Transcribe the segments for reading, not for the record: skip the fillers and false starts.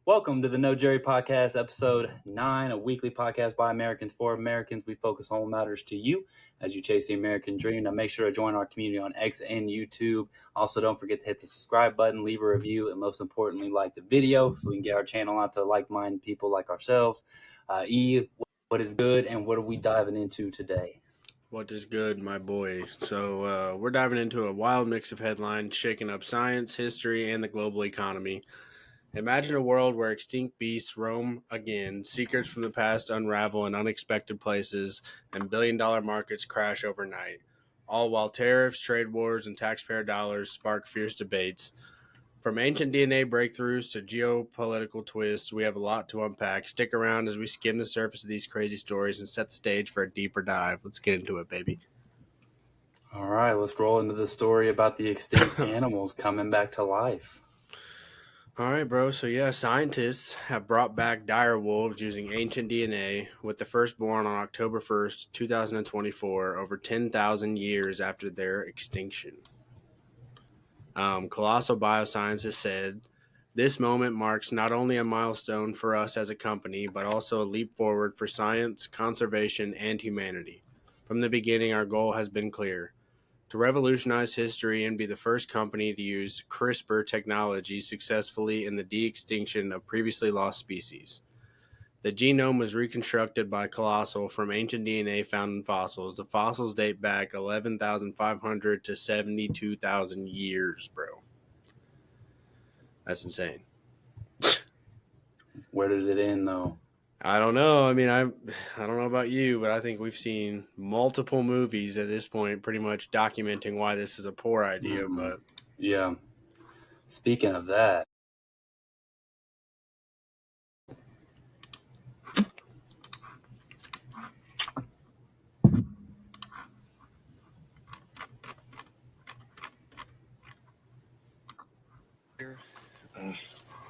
Welcome to the No Jerry Podcast, episode 9, a weekly podcast by Americans for Americans. We focus on what matters to you as you chase the American dream. Now, make sure to join our community on X and YouTube. Also, don't forget to hit the subscribe button, leave a review, and most importantly, like the video so we can get our channel out to like-minded people like ourselves. What is good, and what are we diving into today? What is good, my boy? So we're diving into a wild mix of headlines shaking up science, history, and the global economy. Imagine a world where extinct beasts roam again, secrets from the past unravel in unexpected places, and billion-dollar markets crash overnight. All while tariffs, trade wars, and taxpayer dollars spark fierce debates. From ancient DNA breakthroughs to geopolitical twists, we have a lot to unpack. Stick around as we skim the surface of these crazy stories and set the stage for a deeper dive. Let's get into it, baby. All right, let's roll into the story about the extinct animals coming back to life. All right, bro. So, scientists have brought back dire wolves using ancient DNA, with the first born on October 1st, 2024, over 10,000 years after their extinction. Colossal Biosciences said, "This moment marks not only a milestone for us as a company, but also a leap forward for science, conservation, and humanity. From the beginning, our goal has been clear: to revolutionize history and be the first company to use CRISPR technology successfully in the de-extinction of previously lost species. The genome was reconstructed by Colossal from ancient DNA found in fossils. The fossils date back 11,500 to 72,000 years, bro. That's insane." Where does it end, though? I don't know. I mean, I don't know about you, but I think we've seen multiple movies at this point pretty much documenting why this is a poor idea, but Yeah. Speaking of that,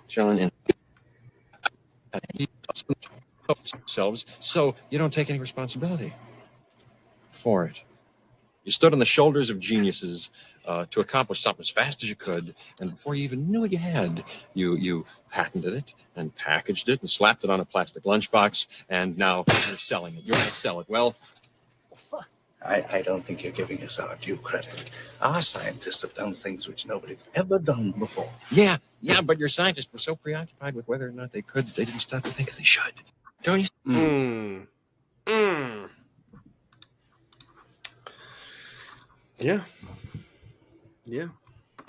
John, and themselves, so you don't take any responsibility for it. You stood on the shoulders of geniuses to accomplish something as fast as you could, and before you even knew what you had, you patented it and packaged it and slapped it on a plastic lunchbox, and now you're selling it. You're going to sell it. Well, I don't think you're giving us our due credit. Our scientists have done things which nobody's ever done before. yeah, but your scientists were so preoccupied with whether or not they could, they didn't stop to think if they should. Don't you? Yeah.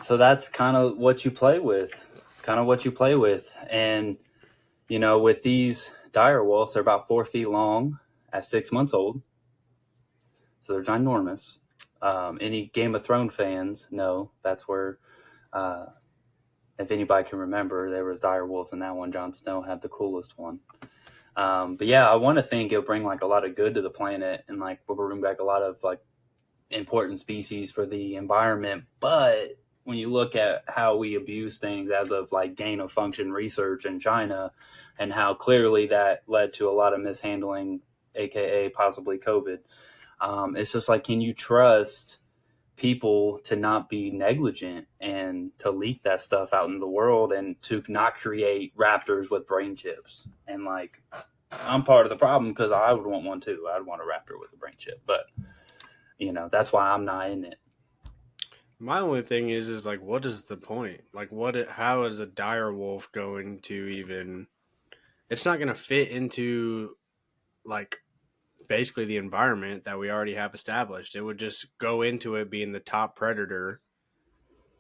So that's kind of what you play with. It's kind of what you play with. And, you know, with these dire wolves, they're about 4 feet long at 6 months old. So they're ginormous. Any Game of Thrones fans know that's where, if anybody can remember, there was dire wolves in that one. Jon Snow had the coolest one. But yeah, I want to think it'll bring like a lot of good to the planet, and like we'll bring back a lot of like important species for the environment. But when you look at how we abuse things as of like gain of function research in China, and how clearly that led to a lot of mishandling, aka possibly COVID, it's just like, can you trust people to not be negligent and to leak that stuff out in the world and to not create raptors with brain chips? And like, I'm part of the problem because I would want one too. I'd want a raptor with a brain chip, but you know, that's why I'm not in it. My only thing is like, what is the point? Like, how is a dire wolf going to even? It's not going to fit into like basically the environment that we already have established. It would just go into it being the top predator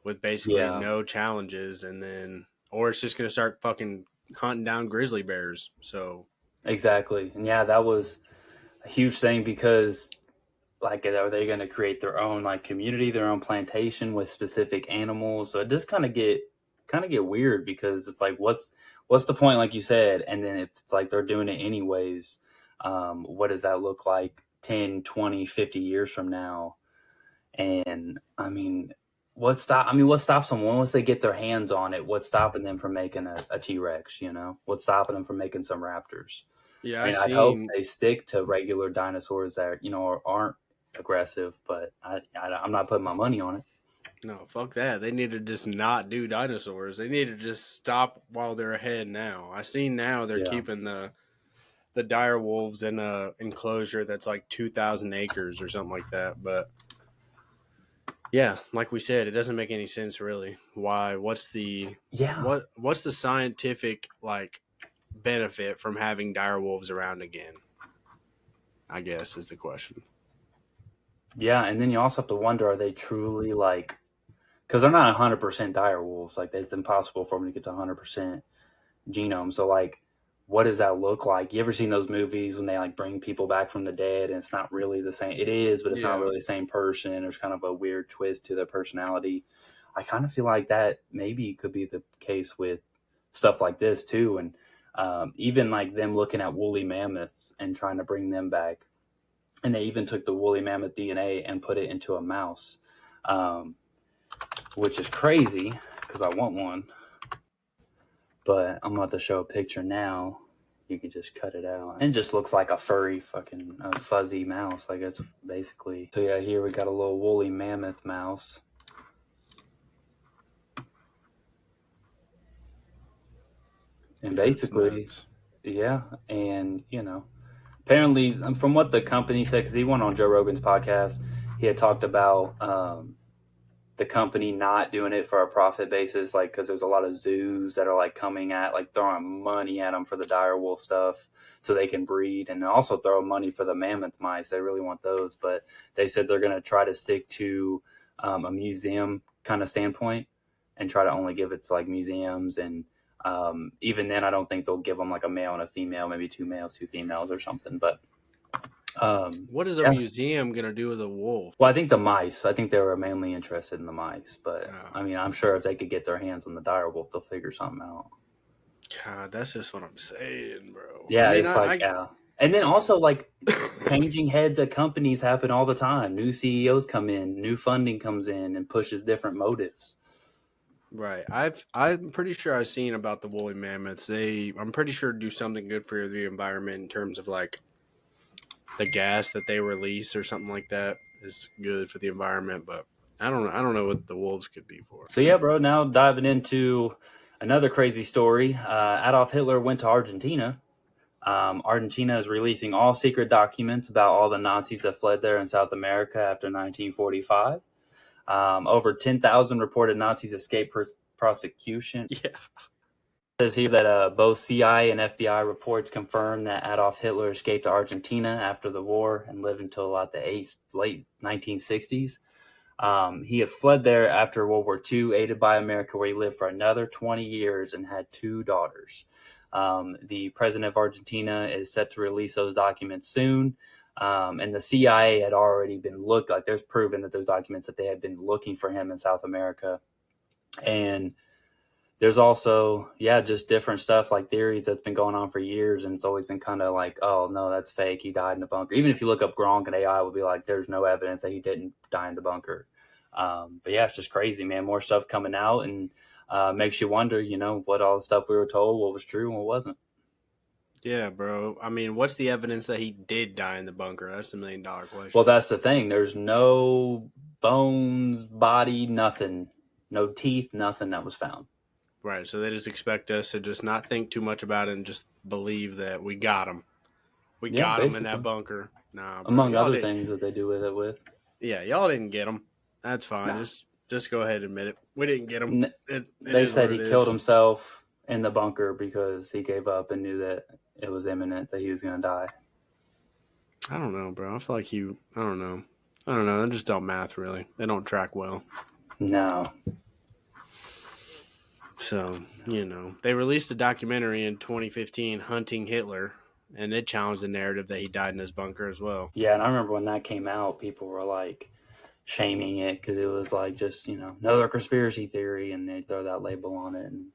with basically no challenges, and then or it's just going to start fucking hunting down grizzly bears. So Exactly. And yeah, that was a huge thing because like, are they going to create their own like community, their own plantation with specific animals? So it just kind of get weird because it's like, what's the point, like you said? And then if it's like they're doing it anyways, what does that look like 10, 20, 50 years from now? And I mean, what stops them once they get their hands on it? What's stopping them from making a T-Rex, you know? What's stopping them from making some raptors? yeah, I mean, I hope they stick to regular dinosaurs that, you know, aren't aggressive, but I'm not putting my money on it. No, fuck that. They need to just not do dinosaurs. They need to just stop while they're ahead now. I seen now they're Yeah. keeping the dire wolves in a enclosure that's like 2,000 acres or something like that. But yeah, like we said, it doesn't make any sense really. Why? What's the Yeah. what's the scientific like benefit from having dire wolves around again? I guess is the question. Yeah, and then you also have to wonder, are they truly like, because they're not 100% dire wolves. Like, it's impossible for them to get to 100% genome. So, like, what does that look like? You ever seen those movies when they like bring people back from the dead and it's not really the same? It is, but it's not Yeah. really the same person. There's kind of a weird twist to their personality. I kind of feel like that maybe could be the case with stuff like this too. And even like them looking at woolly mammoths and trying to bring them back. And they even took the woolly mammoth DNA and put it into a mouse, um, which is crazy because I want one. But I'm about to show a picture now. You can just cut it out. And it just looks like a furry fucking fuzzy mouse. Like it's basically. So yeah, here we got a little woolly mammoth mouse. And Yeah, it's basically, nuts. yeah. And, apparently, from what the company said, because he went on Joe Rogan's podcast, he had talked about the company not doing it for a profit basis, like because there's a lot of zoos that are like coming at like throwing money at them for the dire wolf stuff so they can breed, and also throw money for the mammoth mice. They really want those, but they said they're going to try to stick to a museum kind of standpoint and try to only give it to like museums. And even then, I don't think they'll give them like a male and a female, maybe two males, two females, or something. But What is a yeah. museum gonna do with a wolf? Well, I think the mice. I think they were mainly interested in the mice, but Oh, I mean, I'm sure if they could get their hands on the direwolf, they'll figure something out. God, that's just what I'm saying, bro. I Yeah, mean, it's like yeah, and then also like changing heads at companies happen all the time. New CEOs come in, new funding comes in, and pushes different motives. right. I'm pretty sure I've seen about the woolly mammoths. I'm pretty sure do something good for the environment in terms of like the gas that they release or something like that is good for the environment. But I don't know what the wolves could be for. So yeah, bro. Now diving into another crazy story. Adolf Hitler went to Argentina. Argentina is releasing all secret documents about all the Nazis that fled there in South America after 1945. Over 10,000 reported Nazis escaped prosecution. Yeah. It says here that both CIA and FBI reports confirm that Adolf Hitler escaped to Argentina after the war and lived until about the late 1960s. He had fled there after World War II, aided by America, where he lived for another 20 years and had two daughters. The president of Argentina is set to release those documents soon. And the CIA had already been like there's proven that those documents that they had been looking for him in South America. And there's also, just different stuff like theories that's been going on for years. And it's always been kind of like, oh, no, that's fake. He died in the bunker. Even if you look up Gronk, and AI will be like, there's no evidence that he didn't die in the bunker. But yeah, it's just crazy, man. More stuff coming out, and makes you wonder, what all the stuff we were told, what was true and what wasn't. Yeah, bro. I mean, what's the evidence that he did die in the bunker? That's $1 million question. Well, that's the thing. There's no bones, body, nothing, no teeth, nothing that was found. Right. So they just expect us to just not think too much about it and just believe that we got him. We got him in that bunker. Nah, bro, among other things that they do with it with. Yeah, y'all didn't get him. That's fine. Nah. Just go ahead and admit it. We didn't get him. They said he killed himself in the bunker because he gave up and knew that it was imminent that he was going to die. I don't know, bro. I feel like I don't know. They just don't math, really. They don't track well. No. So, they released a documentary in 2015, Hunting Hitler, and it challenged the narrative that he died in his bunker as well. Yeah, and I remember when that came out, people were like shaming it because it was like just, another conspiracy theory, and they throw that label on it. And,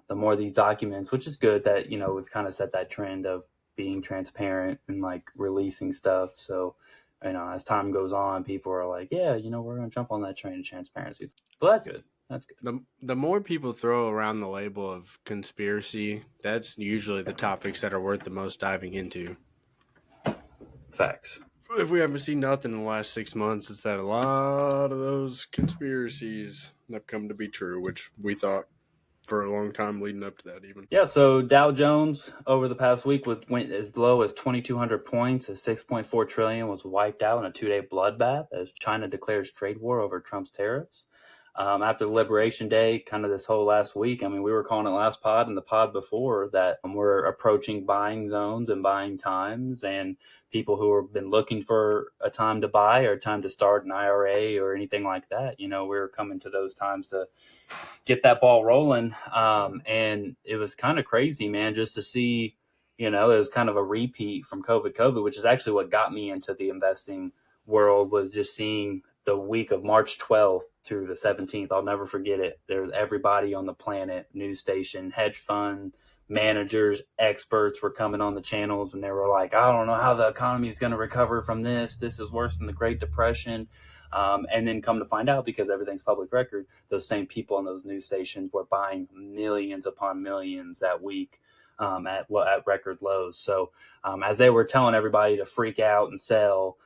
the more these documents, which is good that, we've kind of set that trend of being transparent and like releasing stuff. So, as time goes on, people are like, yeah, we're going to jump on that train of transparency. So that's good. That's good. The more people throw around the label of conspiracy, that's usually the topics that are worth the most diving into. Facts. if we haven't seen nothing in the last 6 months, it's that a lot of those conspiracies have come to be true, which we thought for a long time leading up to that even. Yeah, so Dow Jones over the past week went as low as 2,200 points, as 6.4 trillion was wiped out in a 2-day bloodbath as China declares trade war over Trump's tariffs. After Liberation Day, kind of this whole last week, I mean, we were calling it last pod and the pod before that we're approaching buying zones and buying times, and people who have been looking for a time to buy or time to start an IRA or anything like that, we're coming to those times to get that ball rolling. And it was kind of crazy, man, just to see, it was kind of a repeat from COVID, which is actually what got me into the investing world, was just seeing the week of March 12th through the 17th. I'll never forget it. There was everybody on the planet, news station, hedge fund managers, experts were coming on the channels, and they were like, I don't know how the economy is going to recover from this. This is worse than the Great Depression. And then come to find out, because everything's public record, those same people on those news stations were buying millions upon millions that week at record lows. So as they were telling everybody to freak out and sell,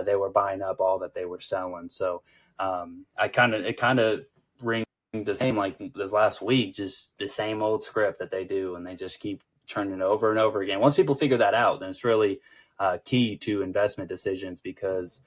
they were buying up all that they were selling. So it kind of rings the same like this last week, just the same old script that they do, and they just keep turning it over and over again. Once people figure that out, then it's really key to investment decisions, because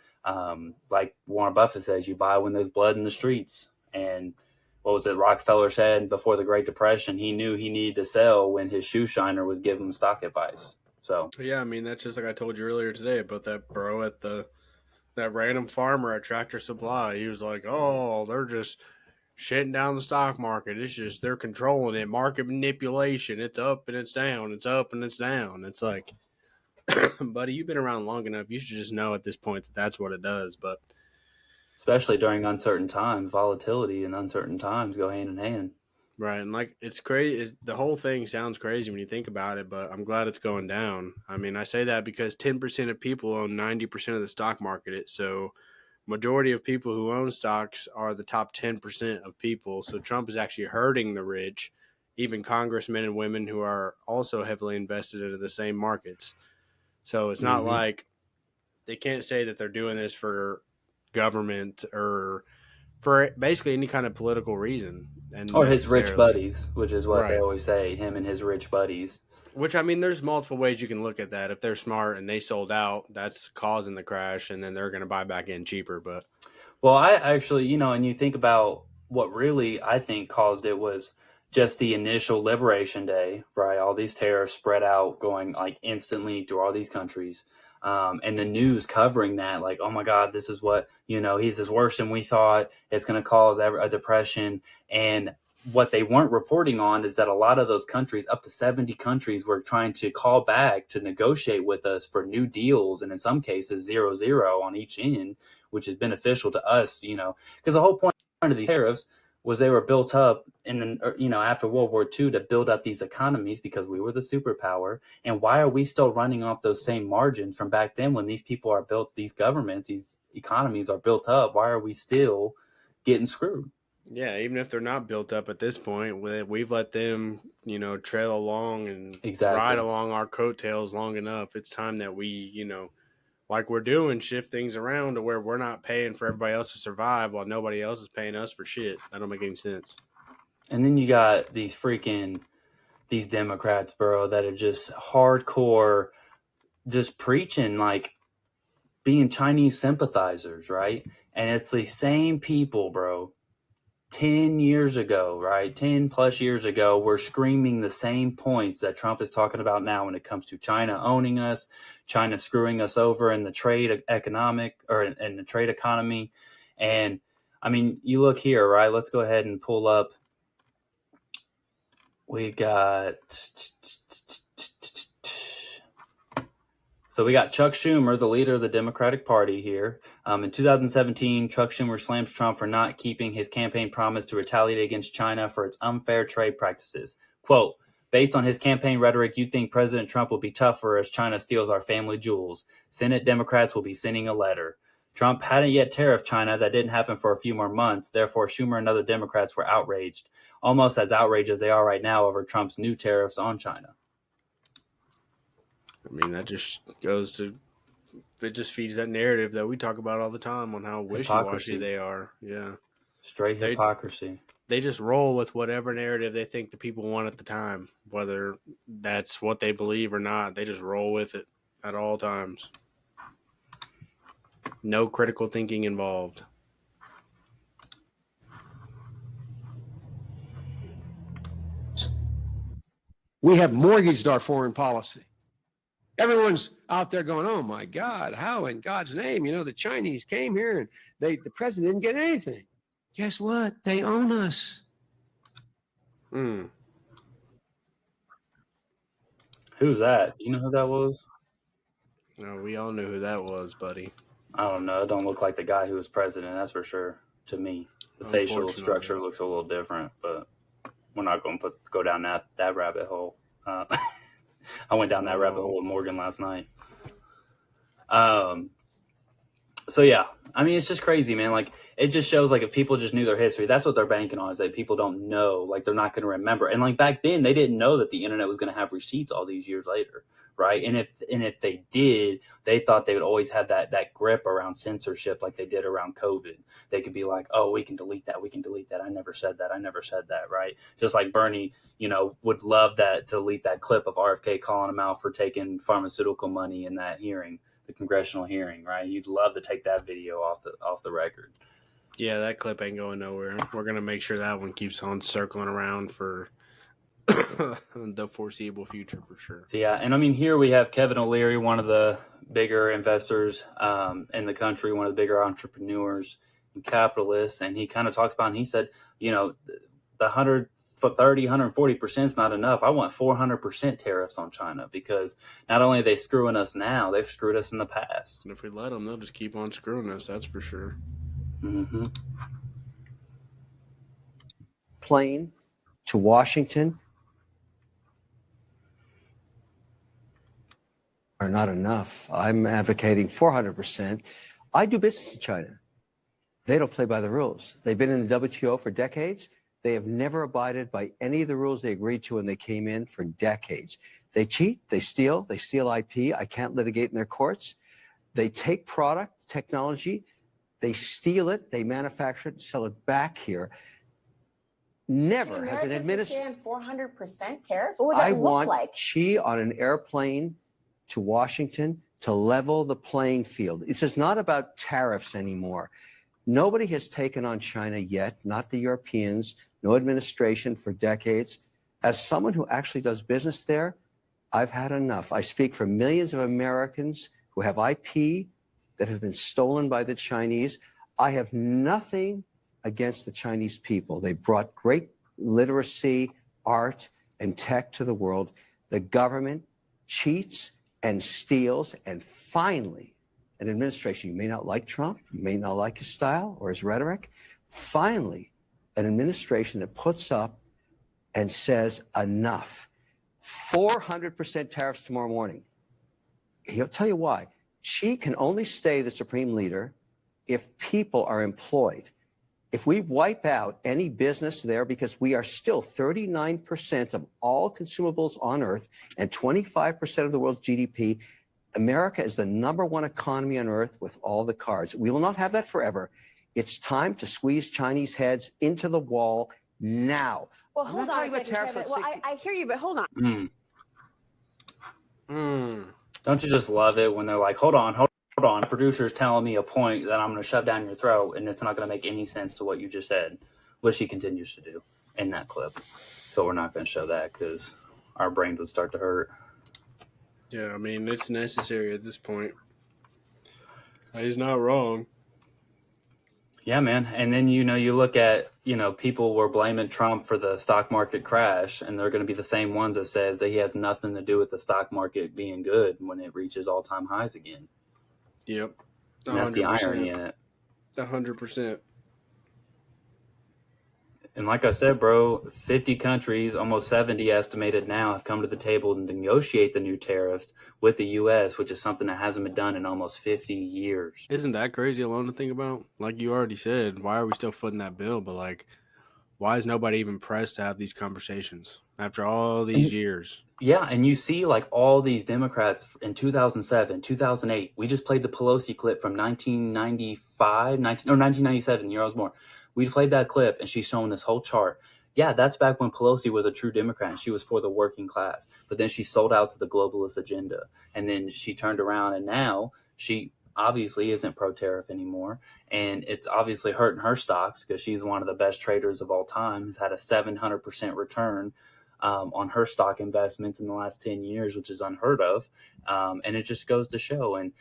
like Warren Buffett says, you buy when there's blood in the streets. And what was it Rockefeller said before the Great Depression? He knew he needed to sell when his shoe shiner was giving him stock advice. So yeah, I mean, that's just like I told you earlier today about that bro at that random farmer at Tractor Supply. He was like, oh, they're just shutting down the stock market. It's just they're controlling it. Market manipulation. It's up and it's down. It's up and it's down. It's like, buddy, you've been around long enough. You should just know at this point that that's what it does. But especially during uncertain times, volatility and uncertain times go hand in hand. right, and like it's crazy. The whole thing sounds crazy when you think about it, but I'm glad it's going down. I mean, I say that because 10% of people own 90% of the stock market. So majority of people who own stocks are the top 10% of people. So Trump is actually hurting the rich, even congressmen and women who are also heavily invested into the same markets. So it's not like they can't say that they're doing this for government or for basically any kind of political reason. And or his rich buddies, which is what they Right. always say, him and his rich buddies. Which, I mean, there's multiple ways you can look at that. If they're smart and they sold out, that's causing the crash, and then they're going to buy back in cheaper. But Well, I actually, and you think about what really I think caused it was just the initial Liberation Day, right? All these tariffs spread out, going like instantly through all these countries. And the news covering that, like, oh my God, this is what, he's is worse than we thought. It's going to cause a depression. And what they weren't reporting on is that a lot of those countries, up to 70 countries, were trying to call back to negotiate with us for new deals. And in some cases, 0-0 on each end, which is beneficial to us, because the whole point of these tariffs was they were built up after World War II to build up these economies because we were the superpower. And why are we still running off those same margins from back then when these people are built, these governments, these economies are built up? Why are we still getting screwed? yeah, even if they're not built up at this point, we've let them, trail along and ride along our coattails long enough. It's time that we, like we're doing, shift things around to where we're not paying for everybody else to survive while nobody else is paying us for shit. That don't make any sense. And then you got these Democrats, bro, that are just hardcore, just preaching, like being Chinese sympathizers, right? And it's the same people, bro, 10 years ago, right? 10 plus years ago, we're screaming the same points that Trump is talking about now when it comes to China owning us, China screwing us over in the trade in the trade economy. And I mean, you look here, right? Let's go ahead and pull up. We got Chuck Schumer, the leader of the Democratic Party here. In 2017, Chuck Schumer slams Trump for not keeping his campaign promise to retaliate against China for its unfair trade practices. Quote, based on his campaign rhetoric, you'd think President Trump will be tougher as China steals our family jewels. Senate Democrats will be sending a letter. Trump hadn't yet tariffed China. That didn't happen for a few more months. Therefore, Schumer and other Democrats were outraged, almost as outraged as they are right now over Trump's new tariffs on China. I mean, that just goes to it just feeds that narrative that we talk about all the time on how wishy-washy they are. Yeah. Straight hypocrisy. They just roll with whatever narrative they think the people want at the time, whether that's what they believe or not. They just roll with it at all times. No critical thinking involved. We have mortgaged our foreign policy. Everyone's out there going, oh my God, how in God's name? The Chinese came here and the president didn't get anything. Guess what? They own us. Hmm. Who's that? Do you know who that was? No, we all knew who that was, buddy. I don't know. It don't look like the guy who was president, that's for sure, to me. The facial structure looks a little different, but we're not going to go down that rabbit hole. I went down that rabbit hole with Morgan last night. So yeah, I mean, it's just crazy, man. Like, it just shows, like, if people just knew their history, that's what they're banking on, is that people don't know, like, they're not going to remember. And like back then, they didn't know that the internet was going to have receipts all these years later, right? And if they did, they thought they would always have that grip around censorship, like they did around COVID. They could be like, oh, we can delete that, I never said that, right? Just like Bernie, would love that, to delete that clip of RFK calling him out for taking pharmaceutical money in that hearing, the congressional hearing, right? You'd love to take that video off the record. Yeah, that clip ain't going nowhere. We're gonna make sure that one keeps on circling around for the foreseeable future, for sure. So, yeah, and I mean, here we have Kevin O'Leary, one of the bigger investors in the country, one of the bigger entrepreneurs and capitalists, and he kind of talks about, and he said, the 140% is not enough. I want 400% tariffs on China, because not only are they screwing us now, they've screwed us in the past. And if we let them, they'll just keep on screwing us. That's for sure. Mm-hmm. Plane to Washington are not enough. I'm advocating 400%. I do business in China. They don't play by the rules. They've been in the WTO for decades. They have never abided by any of the rules they agreed to when they came in, for decades. They cheat, they steal IP. I can't litigate in their courts. They take product, technology, they steal it, they manufacture it, sell it back here. Never has an administration. 400% tariffs? What would that look like? Xi on an airplane to Washington to level the playing field. This is not about tariffs anymore. Nobody has taken on China yet, not the Europeans, no administration for decades. As someone who actually does business there, I've had enough. I speak for millions of Americans who have IP that have been stolen by the Chinese. I have nothing against the Chinese people. They brought great literacy, art, and tech to the world. The government cheats and steals, and finally, an administration, you may not like Trump, you may not like his style or his rhetoric, finally, an administration that puts up and says enough. 400% tariffs tomorrow morning. He'll tell you why. Xi can only stay the supreme leader if people are employed. If we wipe out any business there, because we are still 39% of all consumables on Earth and 25% of the world's GDP, America is the #1 economy on Earth with all the cards. We will not have that forever. It's time to squeeze Chinese heads into the wall now. Well, hold on a second, Kevin. Well, I hear you, but hold on. Don't you just love it when they're like, hold on, the producer's telling me a point that I'm going to shove down your throat, and it's not going to make any sense to what you just said, which he continues to do in that clip. So we're not going to show that because our brain would start to hurt. Yeah, I mean, it's necessary at this point. He's not wrong. Yeah, man. And then, you look at, people were blaming Trump for the stock market crash, and they're going to be the same ones that says that he has nothing to do with the stock market being good when it reaches all-time highs again. Yep. And that's the irony in it. 100%. And like I said, bro, 50 countries, almost 70 estimated now, have come to the table to negotiate the new tariffs with the U.S., which is something that hasn't been done in almost 50 years. Isn't that crazy alone to think about? Like you already said, why are we still footing that bill? But Why is nobody even pressed to have these conversations after all these years? Yeah, and you see like all these Democrats in 2007, 2008. We just played the Pelosi clip from 1997, the year I was born. We played that clip and she's showing this whole chart. Yeah, that's back when Pelosi was a true Democrat and she was for the working class. But then she sold out to the globalist agenda. And then she turned around and now she obviously isn't pro-tariff anymore. And it's obviously hurting her stocks because she's one of the best traders of all time, has had a 700% return on her stock investments in the last 10 years, which is unheard of. And it just goes to show. And,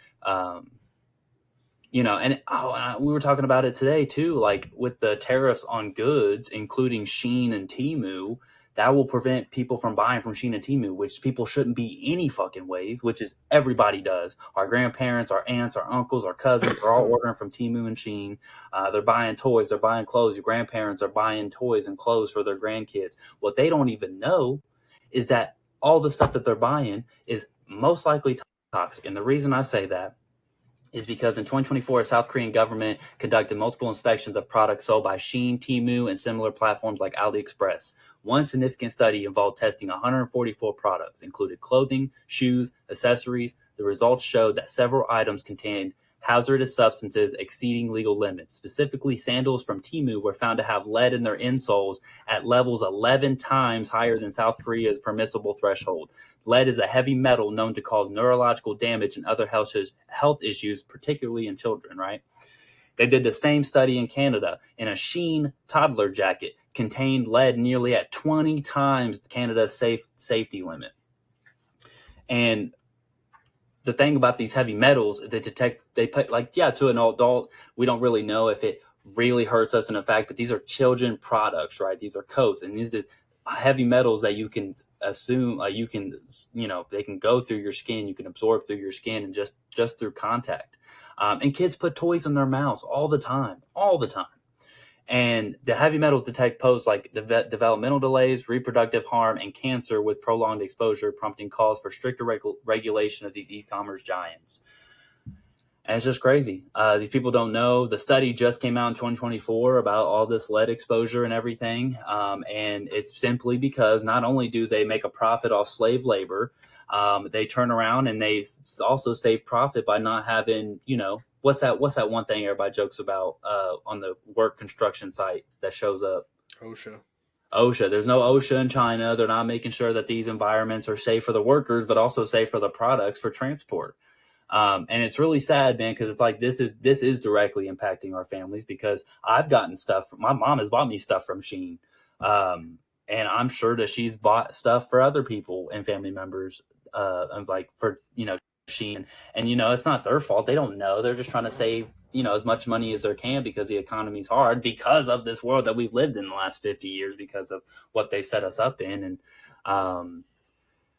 we were talking about it today too, like with the tariffs on goods, including Shein and Temu, that will prevent people from buying from Shein and Temu, which people shouldn't be any fucking ways, which is everybody does. Our grandparents, our aunts, our uncles, our cousins are all ordering from Temu and Shein. They're buying toys, they're buying clothes. Your grandparents are buying toys and clothes for their grandkids. What they don't even know is that all the stuff that they're buying is most likely toxic. And the reason I say that is because in 2024, the South Korean government conducted multiple inspections of products sold by Shein, Temu, and similar platforms like AliExpress. One significant study involved testing 144 products, included clothing, shoes, accessories. The results showed that several items contained hazardous substances exceeding legal limits. Specifically, sandals from Temu were found to have lead in their insoles at levels 11 times higher than South Korea's permissible threshold. Lead is a heavy metal known to cause neurological damage and other health issues, particularly in children, right? They did the same study in Canada, and a Shein toddler jacket contained lead nearly at 20 times Canada's safety limit. And the thing about these heavy metals, they put to an adult, we don't really know if it really hurts us in effect, but these are children products, right? These are coats, and these are heavy metals that you can assume, they can go through your skin, you can absorb through your skin and just through contact. And kids put toys in their mouths all the time. And the heavy metals pose like developmental delays, reproductive harm, and cancer with prolonged exposure, prompting calls for stricter regulation of these e-commerce giants. And it's just crazy. These people don't know. The study just came out in 2024 about all this lead exposure and everything. And it's simply because not only do they make a profit off slave labor, they turn around and they also save profit by not having, what's that one thing everybody jokes about on the work construction site that shows up? OSHA. There's no OSHA in China. They're not making sure that these environments are safe for the workers, but also safe for the products for transport. And it's really sad, man, because it's like this is directly impacting our families, because I've gotten stuff. My mom has bought me stuff from Shein. And I'm sure that she's bought stuff for other people and family members, for Shein. And it's not their fault. They don't know. They're just trying to save as much money as they can, because the economy's hard because of this world that we've lived in the last 50 years, because of what they set us up in. And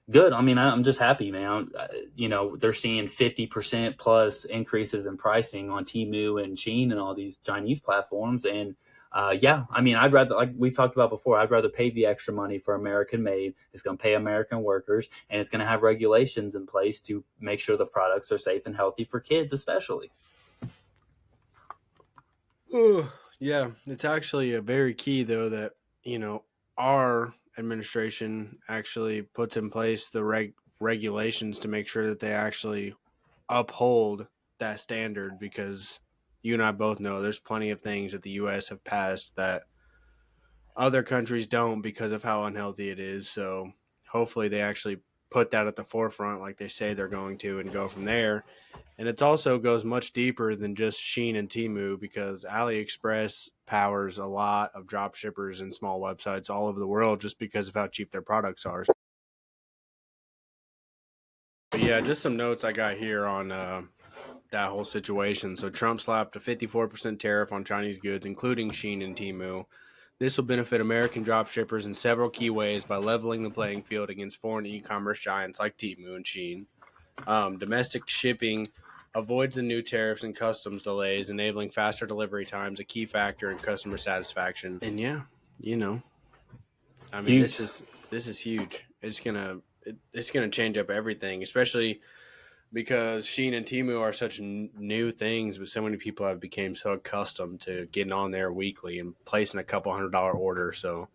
good. I mean, I'm just happy, man. They're seeing 50% plus increases in pricing on Temu and Shein and all these Chinese platforms. And I'd rather, like we've talked about before, I'd rather pay the extra money for American made. It's going to pay American workers, and it's going to have regulations in place to make sure the products are safe and healthy for kids, especially. Ooh, yeah, it's actually a very key, though, that, our administration actually puts in place the regulations to make sure that they actually uphold that standard, because you and I both know there's plenty of things that the U.S. have passed that other countries don't because of how unhealthy it is. So hopefully they actually put that at the forefront like they say they're going to, and go from there. And it also goes much deeper than just Shein and Temu, because AliExpress powers a lot of drop shippers and small websites all over the world just because of how cheap their products are. But yeah, just some notes I got here on that whole situation. So Trump slapped a 54% tariff on Chinese goods, including Shein and Temu. This will benefit American dropshippers in several key ways by leveling the playing field against foreign e-commerce giants like Temu and Shein. Domestic shipping avoids the new tariffs and customs delays, enabling faster delivery times, a key factor in customer satisfaction. And yeah, I mean, this is huge. It's gonna change up everything, especially because Shein and Temu are such new things, but so many people have become so accustomed to getting on there weekly and placing a couple $100 order. So,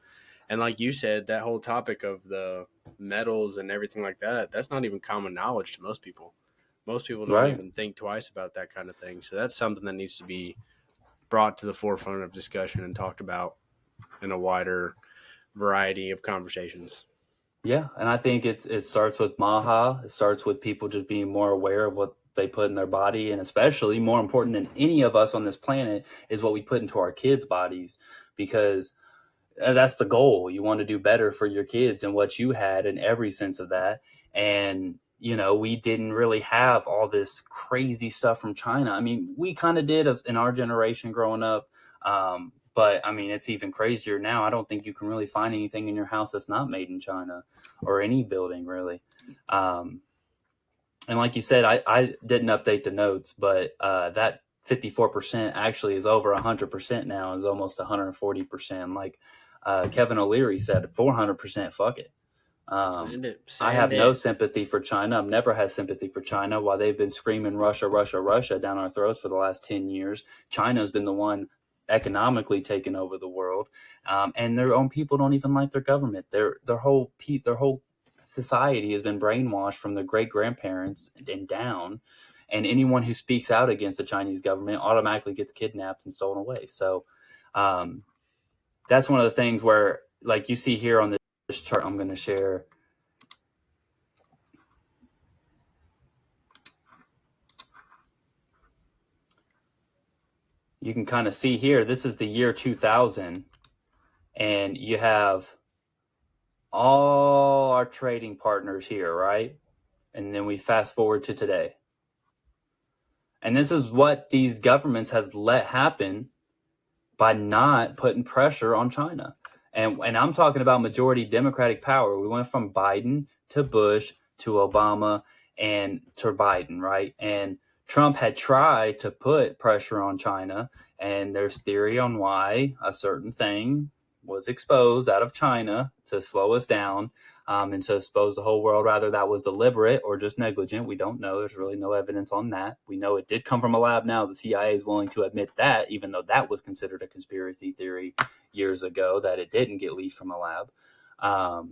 and like you said, that whole topic of the metals and everything like that, that's not even common knowledge to most people. Most people don't Right. even think twice about that kind of thing. So that's something that needs to be brought to the forefront of discussion and talked about in a wider variety of conversations. Yeah, and I think it starts with Maha. It starts with people just being more aware of what they put in their body, and especially more important than any of us on this planet is what we put into our kids' bodies, because that's the goal. You want to do better for your kids and what you had in every sense of that. And we didn't really have all this crazy stuff from China. I mean, we kind of did as in our generation growing up. But I mean, it's even crazier now. I don't think you can really find anything in your house that's not made in China, or any building really. And like you said, I didn't update the notes, but that 54% actually is over 100% now, is almost 140%. Like Kevin O'Leary said, 400%, fuck it. Send it. I have no sympathy for China. I've never had sympathy for China. While they've been screaming Russia, Russia, Russia down our throats for the last 10 years, China's been the one economically taking over the world. And their own people don't even like their government. Their whole society has been brainwashed from their great grandparents and down. And anyone who speaks out against the Chinese government automatically gets kidnapped and stolen away. So that's one of the things where, like you see here on this chart I'm going to share, you can kind of see here, this is the year 2000, and you have all our trading partners here, right? And then we fast forward to today. And this is what these governments have let happen by not putting pressure on China. And I'm talking about majority Democratic power. We went from Biden to Bush to Obama and to Biden, right? And Trump had tried to put pressure on China, and there's theory on why a certain thing was exposed out of China to slow us down, and to expose the whole world. Rather, that was deliberate or just negligent. We don't know. There's really no evidence on that. We know it did come from a lab now. The CIA is willing to admit that, even though that was considered a conspiracy theory years ago, that it didn't get leaked from a lab.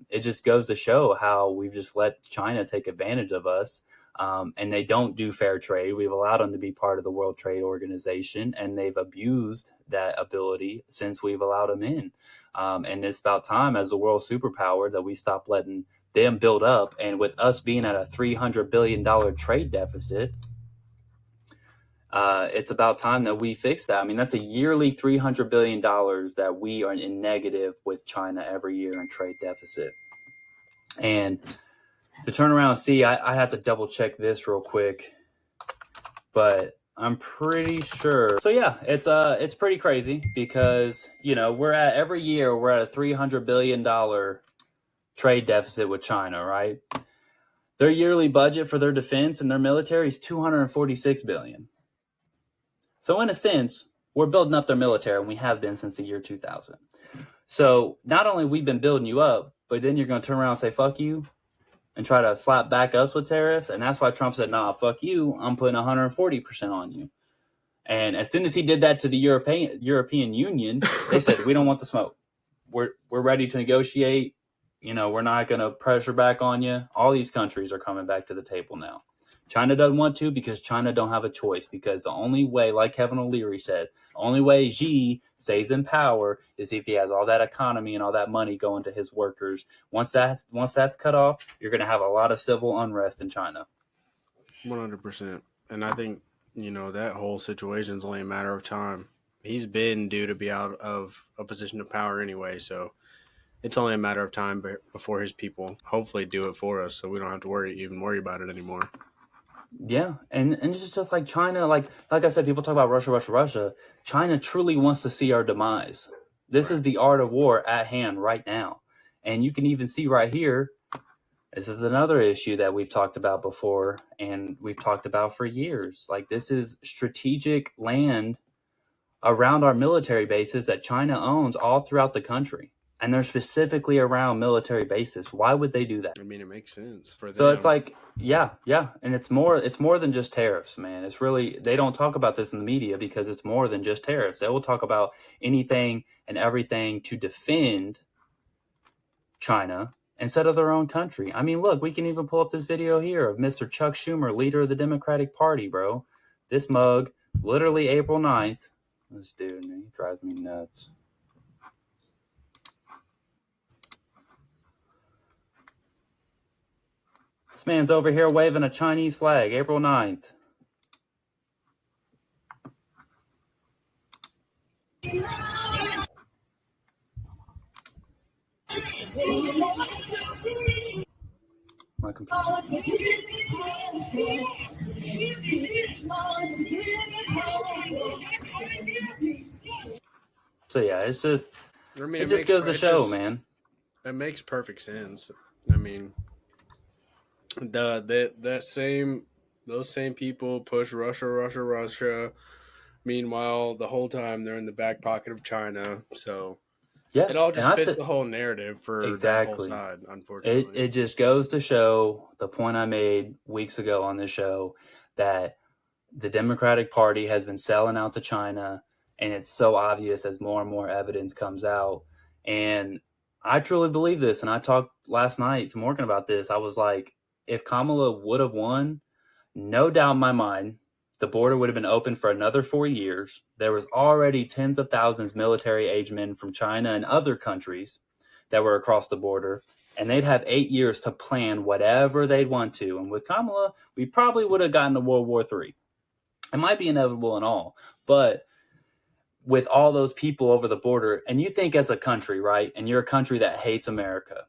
It just goes to show how we've just let China take advantage of us. And they don't do fair trade. We've allowed them to be part of the World Trade Organization, and they've abused that ability since we've allowed them in. And it's about time, as a world superpower, that we stop letting them build up. And with us being at a $300 billion trade deficit, it's about time that we fix that. I mean, that's a yearly $300 billion that we are in negative with China every year in trade deficit. And to turn around and see, I have to double check this real quick, but I'm pretty sure. So yeah, it's pretty crazy, because we're at a $300 billion trade deficit with China, right? Their yearly budget for their defense and their military is $246 billion. So in a sense, we're building up their military, and we have been since the year 2000. So not only have we been building you up, but then you're going to turn around and say fuck you and try to slap back us with tariffs. And that's why Trump said, nah, fuck you, I'm putting 140% on you. And as soon as he did that to the European Union, they said, we don't want the smoke. We're ready to negotiate. We're not going to pressure back on you. All these countries are coming back to the table now. China doesn't want to, because China don't have a choice, because the only way, like Kevin O'Leary said, the only way Xi stays in power is if he has all that economy and all that money going to his workers. Once that's cut off, you're going to have a lot of civil unrest in China. 100%. And I think, that whole situation is only a matter of time. He's been due to be out of a position of power anyway, so it's only a matter of time before his people hopefully do it for us, so we don't have to worry about it anymore. Yeah, and it's just like China, like I said, people talk about Russia, Russia, Russia. China truly wants to see our demise. This is the art of war at hand right now. And you can even see right here, this is another issue that we've talked about before, and we've talked about for years. Like, this is strategic land around our military bases that China owns all throughout the country. and they're specifically around military bases. Why would they do that? I mean, it makes sense for them. So it's like, yeah, and it's more than just tariffs, man. It's really, they don't talk about this in the media because it's more than just tariffs. They will talk about anything and everything to defend China instead of their own country. I mean, look, we can even pull up this video here of Mr. Chuck Schumer, leader of the Democratic Party, bro. This mug, literally April 9th. This dude, man, he drives me nuts. This man's over here waving a Chinese flag, April 9th. My computer. So yeah, it's just, I mean, it just goes to show, man. It makes perfect sense. I mean, those same people push Russia. Meanwhile, the whole time they're in the back pocket of China. So yeah, it all just fits the whole narrative for that whole side, unfortunately. It just goes to show the point I made weeks ago on this show, that the Democratic Party has been selling out to China, and it's so obvious as more and more evidence comes out. And I truly believe this, and I talked last night to Morgan about this. I was like, if Kamala would have won, no doubt in my mind, the border would have been open for another 4 years. There was already tens of thousands military-age men from China and other countries that were across the border, and they'd have 8 years to plan whatever they'd want to. And with Kamala, we probably would have gotten to World War III. It might be inevitable and all, but with all those people over the border, and you think as a country, right, and you're a country that hates America,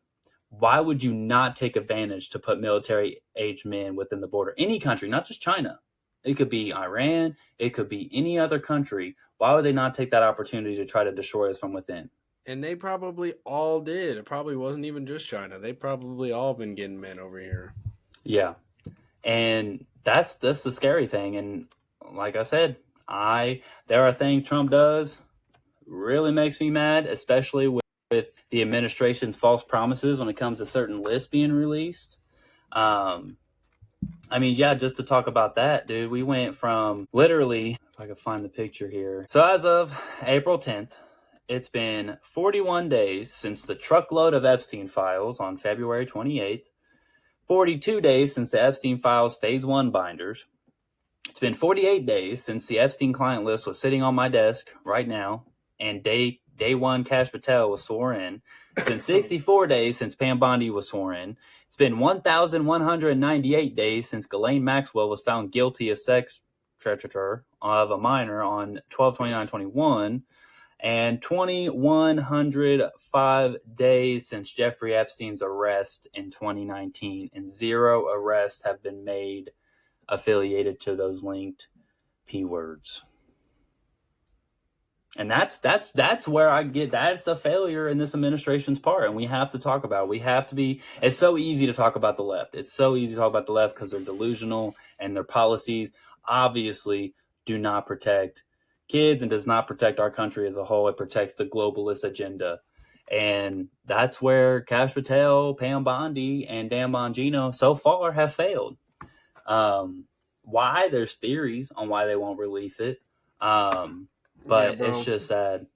why would you not take advantage to put military-age men within the border? Any country, not just China. It could be Iran. It could be any other country. Why would they not take that opportunity to try to destroy us from within? And they probably all did. It probably wasn't even just China. They probably all been getting men over here. Yeah. And that's the scary thing. And like I said, there are things Trump does really makes me mad, especially with the administration's false promises when it comes to certain lists being released. I mean, yeah, just to talk about that, dude, we went from literally, if I could find the picture here. So as of April 10th, it's been 41 days since the truckload of Epstein files on February 28th, 42 days since the Epstein files phase 1 binders. It's been 48 days since the Epstein client list was sitting on my desk right now, and day one Kash Patel was sworn in. It's been 64 days since Pam Bondi was sworn in. It's been 1,198 days since Ghislaine Maxwell was found guilty of sex trafficking of a minor on 12/29/21, and 2,105 days since Jeffrey Epstein's arrest in 2019, and 0 arrests have been made affiliated to those linked P words. And that's where I get, that's a failure in this administration's part, and we have to talk about it. We have to be, it's so easy to talk about the left. It's so easy to talk about the left because they're delusional, and their policies obviously do not protect kids and does not protect our country as a whole. It protects the globalist agenda. And that's where Kash Patel, Pam Bondi, and Dan Bongino so far have failed. Why? There's theories on why they won't release it. But yeah, it's just sad.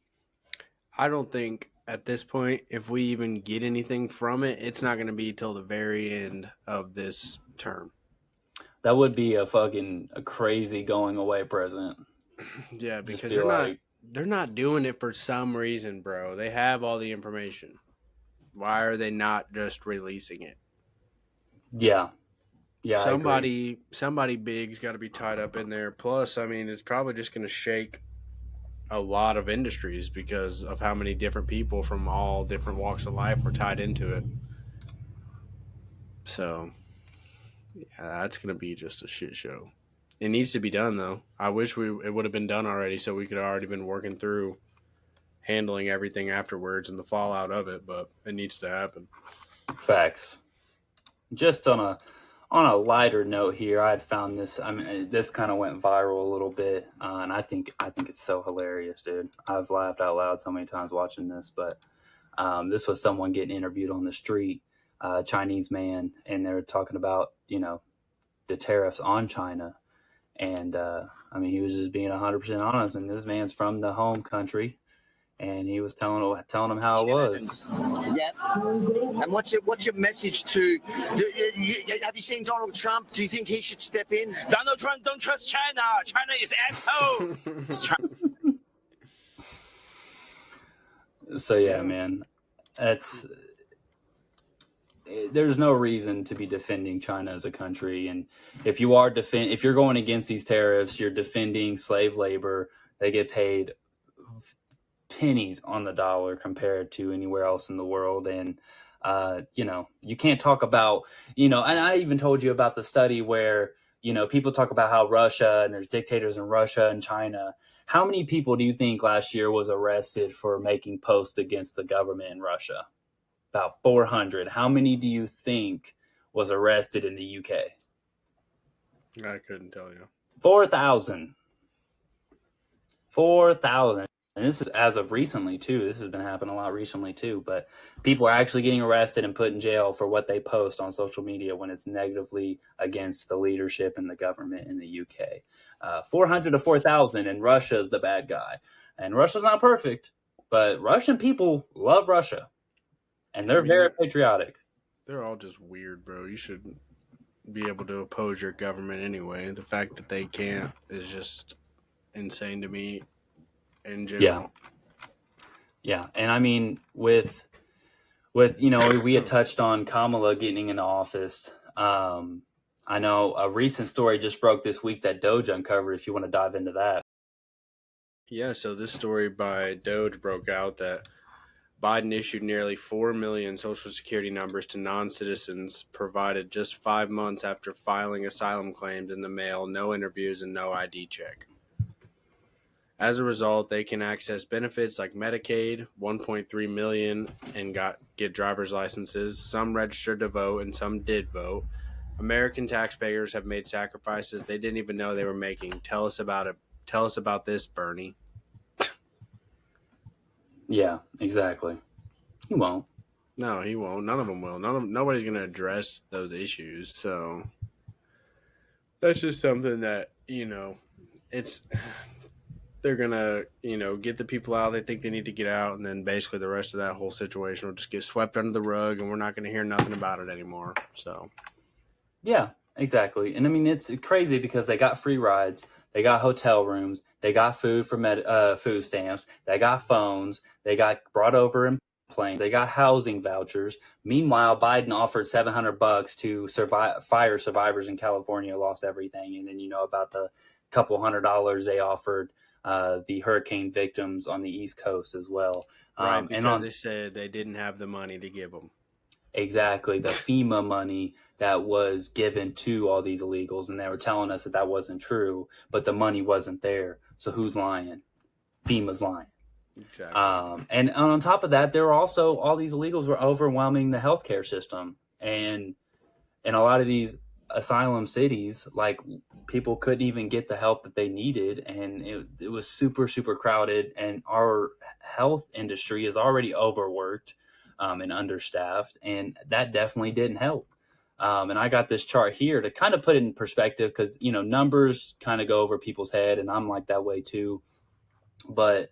I don't think at this point, if we even get anything from it, it's not going to be till the very end of this term. That would be a crazy going away present. Yeah, because they're not doing it for some reason, bro. They have all the information. Why are they not just releasing it? Yeah. Yeah. Somebody big's got to be tied up in there. Plus, I mean, it's probably just going to shake a lot of industries because of how many different people from all different walks of life were tied into it. So, yeah, that's going to be just a shit show. It needs to be done, though. I wish it would have been done already so we could have already been working through handling everything afterwards and the fallout of it, but it needs to happen. Facts. Just on a lighter note here, I had found this. I mean, this kind of went viral a little bit, and I think it's so hilarious, dude. I've laughed out loud so many times watching this, but This was someone getting interviewed on the street, Chinese man, and they're talking about, the tariffs on China. And I mean, he was just being 100% honest. And this man's from the home country, and he was telling them how it was. Yeah. And what's your message to? Have you seen Donald Trump? Do you think he should step in? Donald Trump don't trust China. China is asshole. So yeah, man, there's no reason to be defending China as a country. And if you're going against these tariffs, you're defending slave labor. They get paid pennies on the dollar compared to anywhere else in the world. And you can't talk about, and I even told you about the study where, people talk about how Russia, and there's dictators in Russia and China. How many people do you think last year was arrested for making posts against the government in Russia? About 400. How many do you think was arrested in the UK? I couldn't tell you. 4,000. 4,000. And this is as of recently, too. This has been happening a lot recently, too. But people are actually getting arrested and put in jail for what they post on social media when it's negatively against the leadership and the government in the UK. 400 to 4,000, and Russia's the bad guy. And Russia's not perfect, but Russian people love Russia. And they're very patriotic. They're all just weird, bro. You should be able to oppose your government anyway. The fact that they can't is just insane to me in general. Yeah. And I mean, with we had touched on Kamala getting into office. I know a recent story just broke this week that Doge uncovered, if you want to dive into that. Yeah, so this story by Doge broke out that Biden issued nearly 4 million Social Security numbers to non-citizens provided just 5 months after filing asylum claims in the mail, no interviews, and no ID check. As a result, they can access benefits like Medicaid, 1.3 million, and get driver's licenses. Some registered to vote, and some did vote. American taxpayers have made sacrifices they didn't even know they were making. Tell us about it. Tell us about this, Bernie. Yeah, exactly. He won't. No, he won't. None of them will. Nobody's going to address those issues. So that's just something that, they're going to, get the people out they think they need to get out. And then basically the rest of that whole situation will just get swept under the rug and we're not going to hear nothing about it anymore. So. Yeah, exactly. And I mean, it's crazy because they got free rides. They got hotel rooms. They got food for food stamps. They got phones. They got brought over in planes. They got housing vouchers. Meanwhile, Biden offered $700 to fire survivors in California, lost everything. And then about the couple $100 they offered the hurricane victims on the East Coast as well. Right, because they said they didn't have the money to give them. Exactly, the FEMA money that was given to all these illegals, and they were telling us that wasn't true, but the money wasn't there. So who's lying? FEMA's lying. Exactly. And on top of that, there were also all these illegals were overwhelming the healthcare system, and in a lot of these asylum cities, like people couldn't even get the help that they needed, and it was super, super crowded, and our health industry is already overworked and understaffed, and that definitely didn't help. And I got this chart here to kind of put it in perspective because, numbers kind of go over people's head, and I'm like that way too. But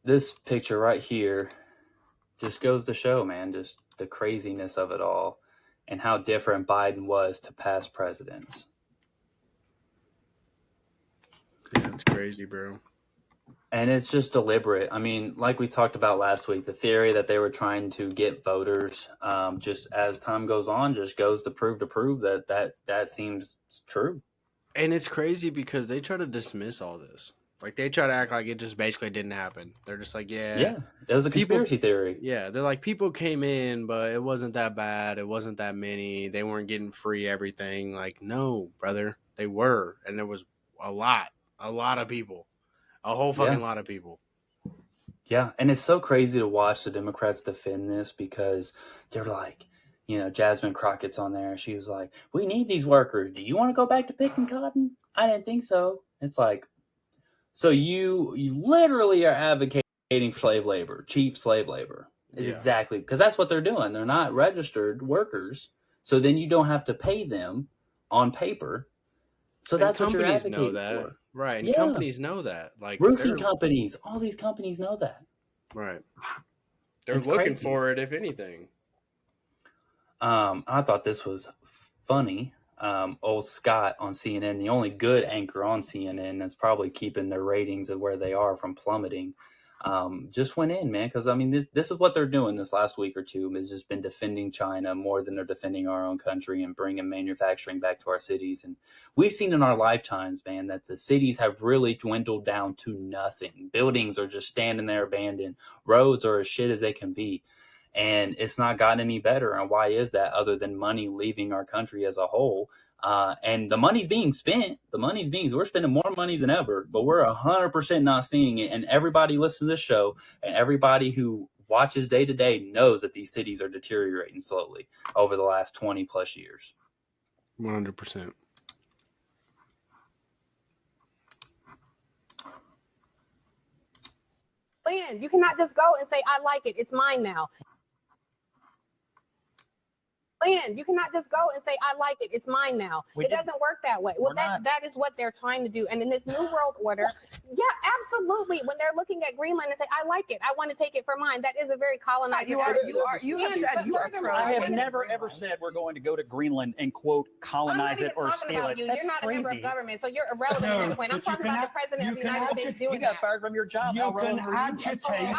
this picture right here just goes to show, man, just the craziness of it all and how different Biden was to past presidents. Yeah, it's crazy, bro. And it's just deliberate. I mean, like we talked about last week, the theory that they were trying to get voters, just as time goes on, just goes to prove that seems true. And it's crazy because they try to dismiss all this. Like, they try to act like it just basically didn't happen. They're just like, yeah. It was a conspiracy theory. Yeah, they're like, people came in, but it wasn't that bad. It wasn't that many. They weren't getting free everything. Like, no, brother, they were. And there was a lot of people. A whole fucking lot of people. Yeah, and it's so crazy to watch the Democrats defend this because they're like, Jasmine Crockett's on there. She was like, we need these workers. Do you want to go back to picking cotton? I didn't think so. It's like, so you literally are advocating for slave labor, cheap slave labor. Is exactly because that's what they're doing. They're not registered workers, so then you don't have to pay them on paper. So that's what you're advocating for, right? And companies know that, like roofing companies, all these companies know that, right? They're looking for it, if anything. I thought this was funny. Old Scott on CNN, the only good anchor on CNN that's probably keeping their ratings of where they are from plummeting, just went in, man. Because I mean, this is what they're doing this last week or two. Has just been defending China more than they're defending our own country and bringing manufacturing back to our cities. And we've seen in our lifetimes, man, that the cities have really dwindled down to nothing. Buildings are just standing there abandoned. Roads are as shit as they can be. And it's not gotten any better. And why is that other than money leaving our country as a whole? And the money's being spent. We're spending more money than ever, but we're 100% not seeing it. And everybody listening to this show and everybody who watches day to day knows that these cities are deteriorating slowly over the last 20 plus years. 100%. Land. You cannot just go and say, I like it. It's mine now. Land. You cannot just go and say, I like it. It's mine now. It doesn't work that way. Well, that is what they're trying to do. And in this new world order, yeah, absolutely. When they're looking at Greenland and say, I like it. I want to take it for mine. That is a very colonized. You have said, I have never, ever said we're going to go to Greenland and, quote, colonize it or steal it. You're not a member of government, so you're irrelevant at that point. I'm talking about the president of the United States doing that. You got fired from your job. You can agitate.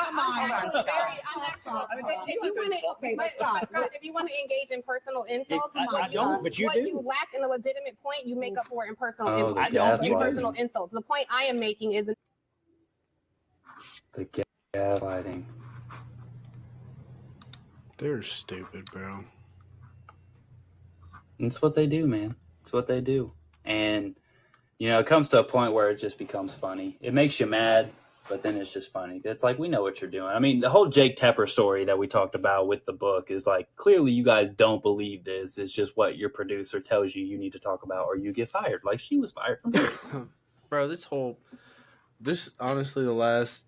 If you want to engage in personal insults, I don't, but you what do. You lack in a legitimate point, you make up for it in personal insults. I don't. Personal insults. The point I am making is the gaslighting. They're stupid, bro. It's what they do, man. It's what they do. And, you know, it comes to a point where it just becomes funny. It makes you mad, but then it's just funny. It's like, we know what you're doing. I mean, the whole Jake Tepper story that we talked about with the book is like, clearly you guys don't believe this. It's just what your producer tells you need to talk about or you get fired. Like, she was fired from here. Bro, this honestly, the last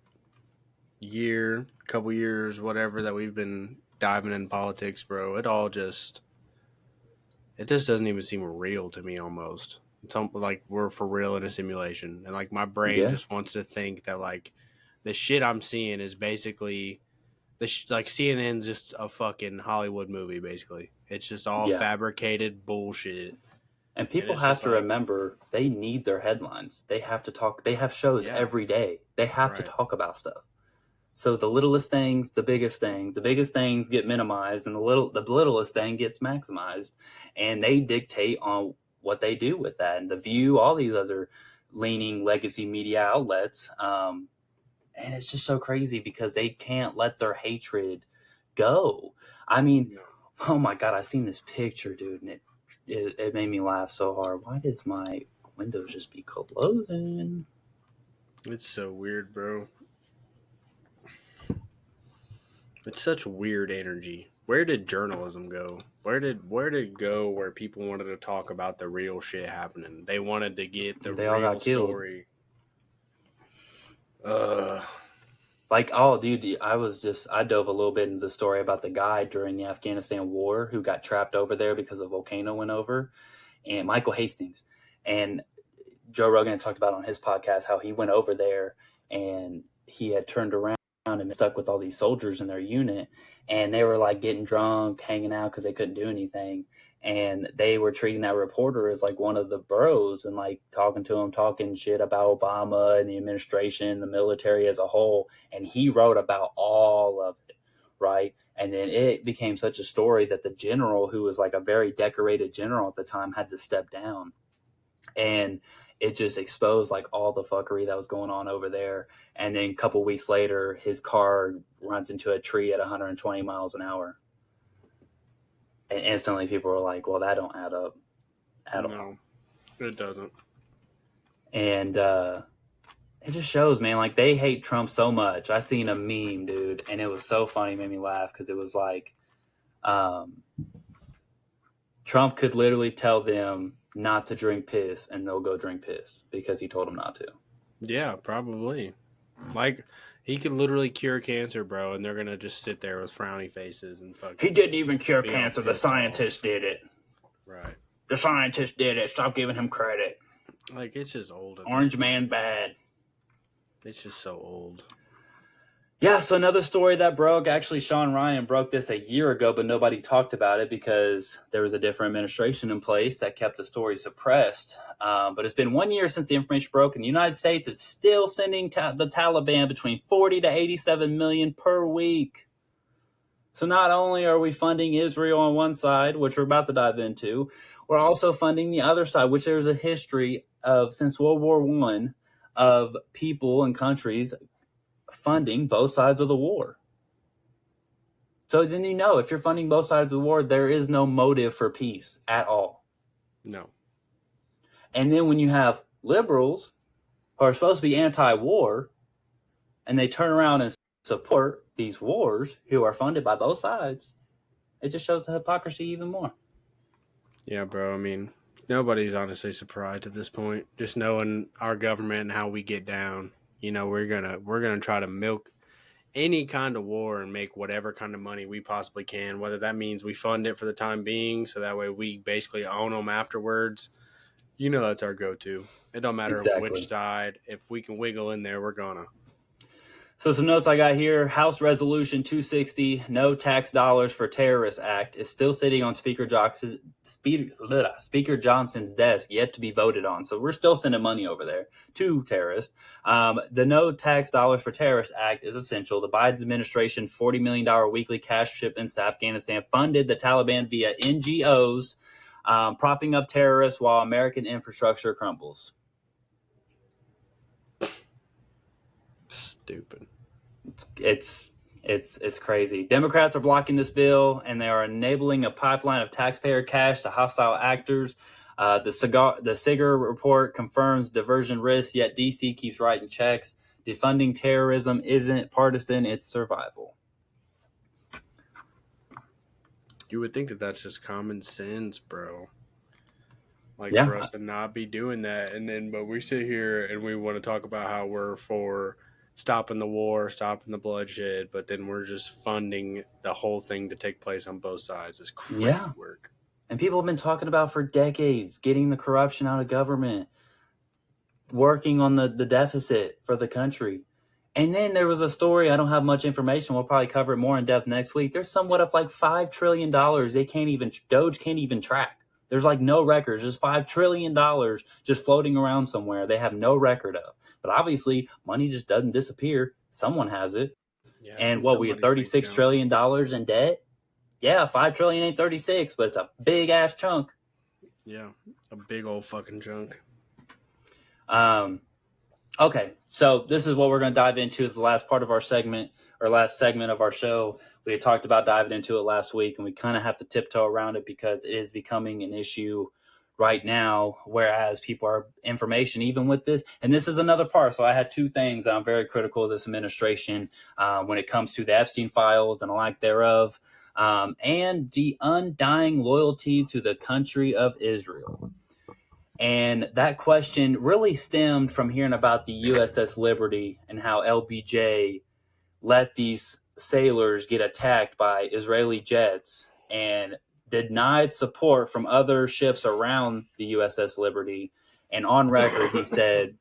year, couple years, whatever that we've been diving in politics, bro, it just doesn't even seem real to me almost. It's like we're for real in a simulation. And like my brain just wants to think that like the shit I'm seeing is basically like CNN's just a fucking Hollywood movie, basically. It's just all fabricated bullshit. And people have to remember they need their headlines. They have to talk. They have shows every day. They have to talk about stuff. So the littlest things, the biggest things get minimized, and the littlest thing gets maximized, and they dictate on what they do with that. And The View, all these other leaning legacy media outlets, and it's just so crazy because they can't let their hatred go. I mean, oh my God, I seen this picture, dude, and it made me laugh so hard. Why does my Windows just be closing? It's so weird, bro. It's such weird energy. Where did journalism go? Where did it go where people wanted to talk about the real shit happening? They wanted to get the real story. Like, oh, dude, I dove a little bit into the story about the guy during the Afghanistan war who got trapped over there because a volcano went over, and Michael Hastings. And Joe Rogan talked about on his podcast how he went over there and he had turned around and stuck with all these soldiers in their unit, and they were like getting drunk, hanging out because they couldn't do anything. And they were treating that reporter as like one of the bros and like talking to him, talking shit about Obama and the administration, the military as a whole. And he wrote about all of it, right? And then it became such a story that the general, who was like a very decorated general at the time, had to step down. And it just exposed like all the fuckery that was going on over there. And then a couple weeks later, his car runs into a tree at 120 miles an hour. And instantly people were like, well, that don't add up at all. No, it doesn't. And it just shows, man, like they hate Trump so much. I seen a meme, dude, and it was so funny, it made me laugh because it was like Trump could literally tell them not to drink piss and they'll go drink piss because he told them not to. Yeah, probably. Like He could literally cure cancer, bro, and they're gonna just sit there with frowny faces and fucking. He didn't even cure be all cancer. The pissed off. scientist did it. Right. The scientist did it. Stop giving him credit. Like, it's just old. At Orange this man point. bad. It's just so old. Yeah, so another story that broke, actually Sean Ryan broke this a year ago, but nobody talked about it because there was a different administration in place that kept the story suppressed. But it's been 1 year since the information broke. In the United States, it's still sending the Taliban between 40 to 87 million per week. So not only are we funding Israel on one side, which we're about to dive into, we're also funding the other side, which there's a history of since World War I of people and countries funding both sides of the war. So then if you're funding both sides of the war, there is no motive for peace at all. No. And then when you have liberals who are supposed to be anti-war and they turn around and support these wars who are funded by both sides, it just shows the hypocrisy even more. Yeah, bro. I mean, nobody's honestly surprised at this point. Just knowing our government and how we get down, we're gonna try to milk any kind of war and make whatever kind of money we possibly can. Whether that means we fund it for the time being, so that way we basically own them afterwards. That's our go-to. It don't matter which side. If we can wiggle in there, we're gonna. So some notes I got here. House Resolution 260, No Tax Dollars for Terrorists Act, is still sitting on Speaker Johnson's desk, yet to be voted on. So we're still sending money over there to terrorists. The No Tax Dollars for Terrorists Act is essential. The Biden administration $40 million weekly cash shipments to Afghanistan funded the Taliban via NGOs, propping up terrorists while American infrastructure crumbles. Stupid. It's crazy. Democrats are blocking this bill, and they are enabling a pipeline of taxpayer cash to hostile actors. The Sigar report confirms diversion risks, yet DC keeps writing checks. Defunding terrorism isn't partisan; it's survival. You would think that that's just common sense, bro. Like, Yeah. for us to not be doing that, but we sit here and we want to talk about how we're for stopping the war, stopping the bloodshed, but then we're just funding the whole thing to take place on both sides. It's crazy work. And people have been talking about for decades getting the corruption out of government, working on the deficit for the country. And then there was a story, I don't have much information, we'll probably cover it more in depth next week. There's somewhat of like $5 trillion DOGE can't even track. There's like no records, just $5 trillion just floating around somewhere they have no record of. But obviously, money just doesn't disappear. Someone has it. Yeah, and what, we have $36 trillion in debt? Yeah, $5 trillion ain't 36, but it's a big ass chunk. Yeah, a big old fucking chunk. Okay, so this is what we're going to dive into the last part of our segment, or last segment of our show. We had talked about diving into it last week, and we kind of have to tiptoe around it because it is becoming an issue right now, whereas people are information, even with this. And this is another part. So I had two things that I'm very critical of this administration when it comes to the Epstein files and the lack thereof, and the undying loyalty to the country of Israel. And that question really stemmed from hearing about the USS Liberty and how LBJ let these sailors get attacked by Israeli jets and denied support from other ships around the USS Liberty. And on record, he said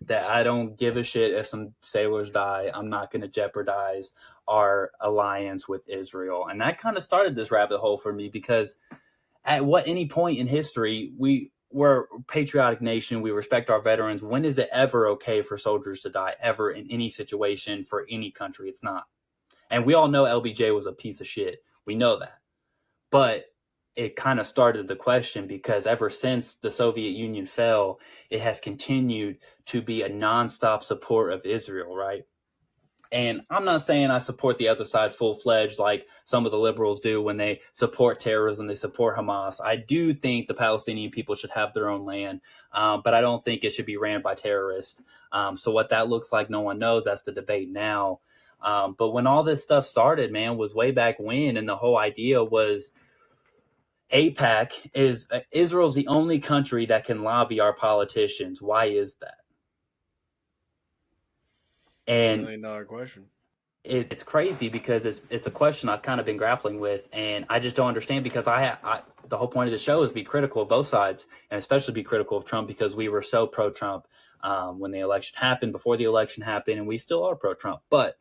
that I don't give a shit if some sailors die. I'm not going to jeopardize our alliance with Israel. And that kind of started this rabbit hole for me, because at any point in history, we're a patriotic nation. We respect our veterans. When is it ever okay for soldiers to die, ever, in any situation for any country? It's not. And we all know LBJ was a piece of shit. We know that. But it kind of started the question, because ever since the Soviet Union fell, it has continued to be a nonstop support of Israel, right? And I'm not saying I support the other side full-fledged like some of the liberals do when they support terrorism, they support Hamas. I do think the Palestinian people should have their own land, but I don't think it should be ran by terrorists. So what that looks like, no one knows. That's the debate now. But when all this stuff started, man, was way back when, and the whole idea was AIPAC is Israel's the only country that can lobby our politicians. Why is that? And $2 million question. It's crazy because it's a question I've kind of been grappling with, and I just don't understand because I the whole point of the show is be critical of both sides, and especially be critical of Trump because we were so pro-Trump when the election happened, before the election happened, and we still are pro-Trump. But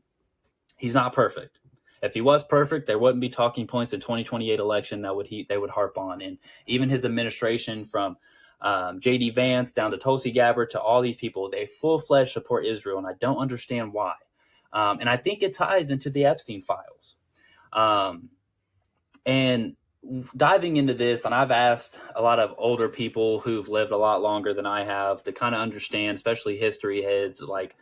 he's not perfect. If he was perfect, there wouldn't be talking points in 2028 election that they would harp on. And even his administration, from J.D. Vance down to Tulsi Gabbard to all these people, they full-fledged support Israel, and I don't understand why. And I think it ties into the Epstein files. And diving into this, and I've asked a lot of older people who've lived a lot longer than I have to kind of understand, especially history heads, like,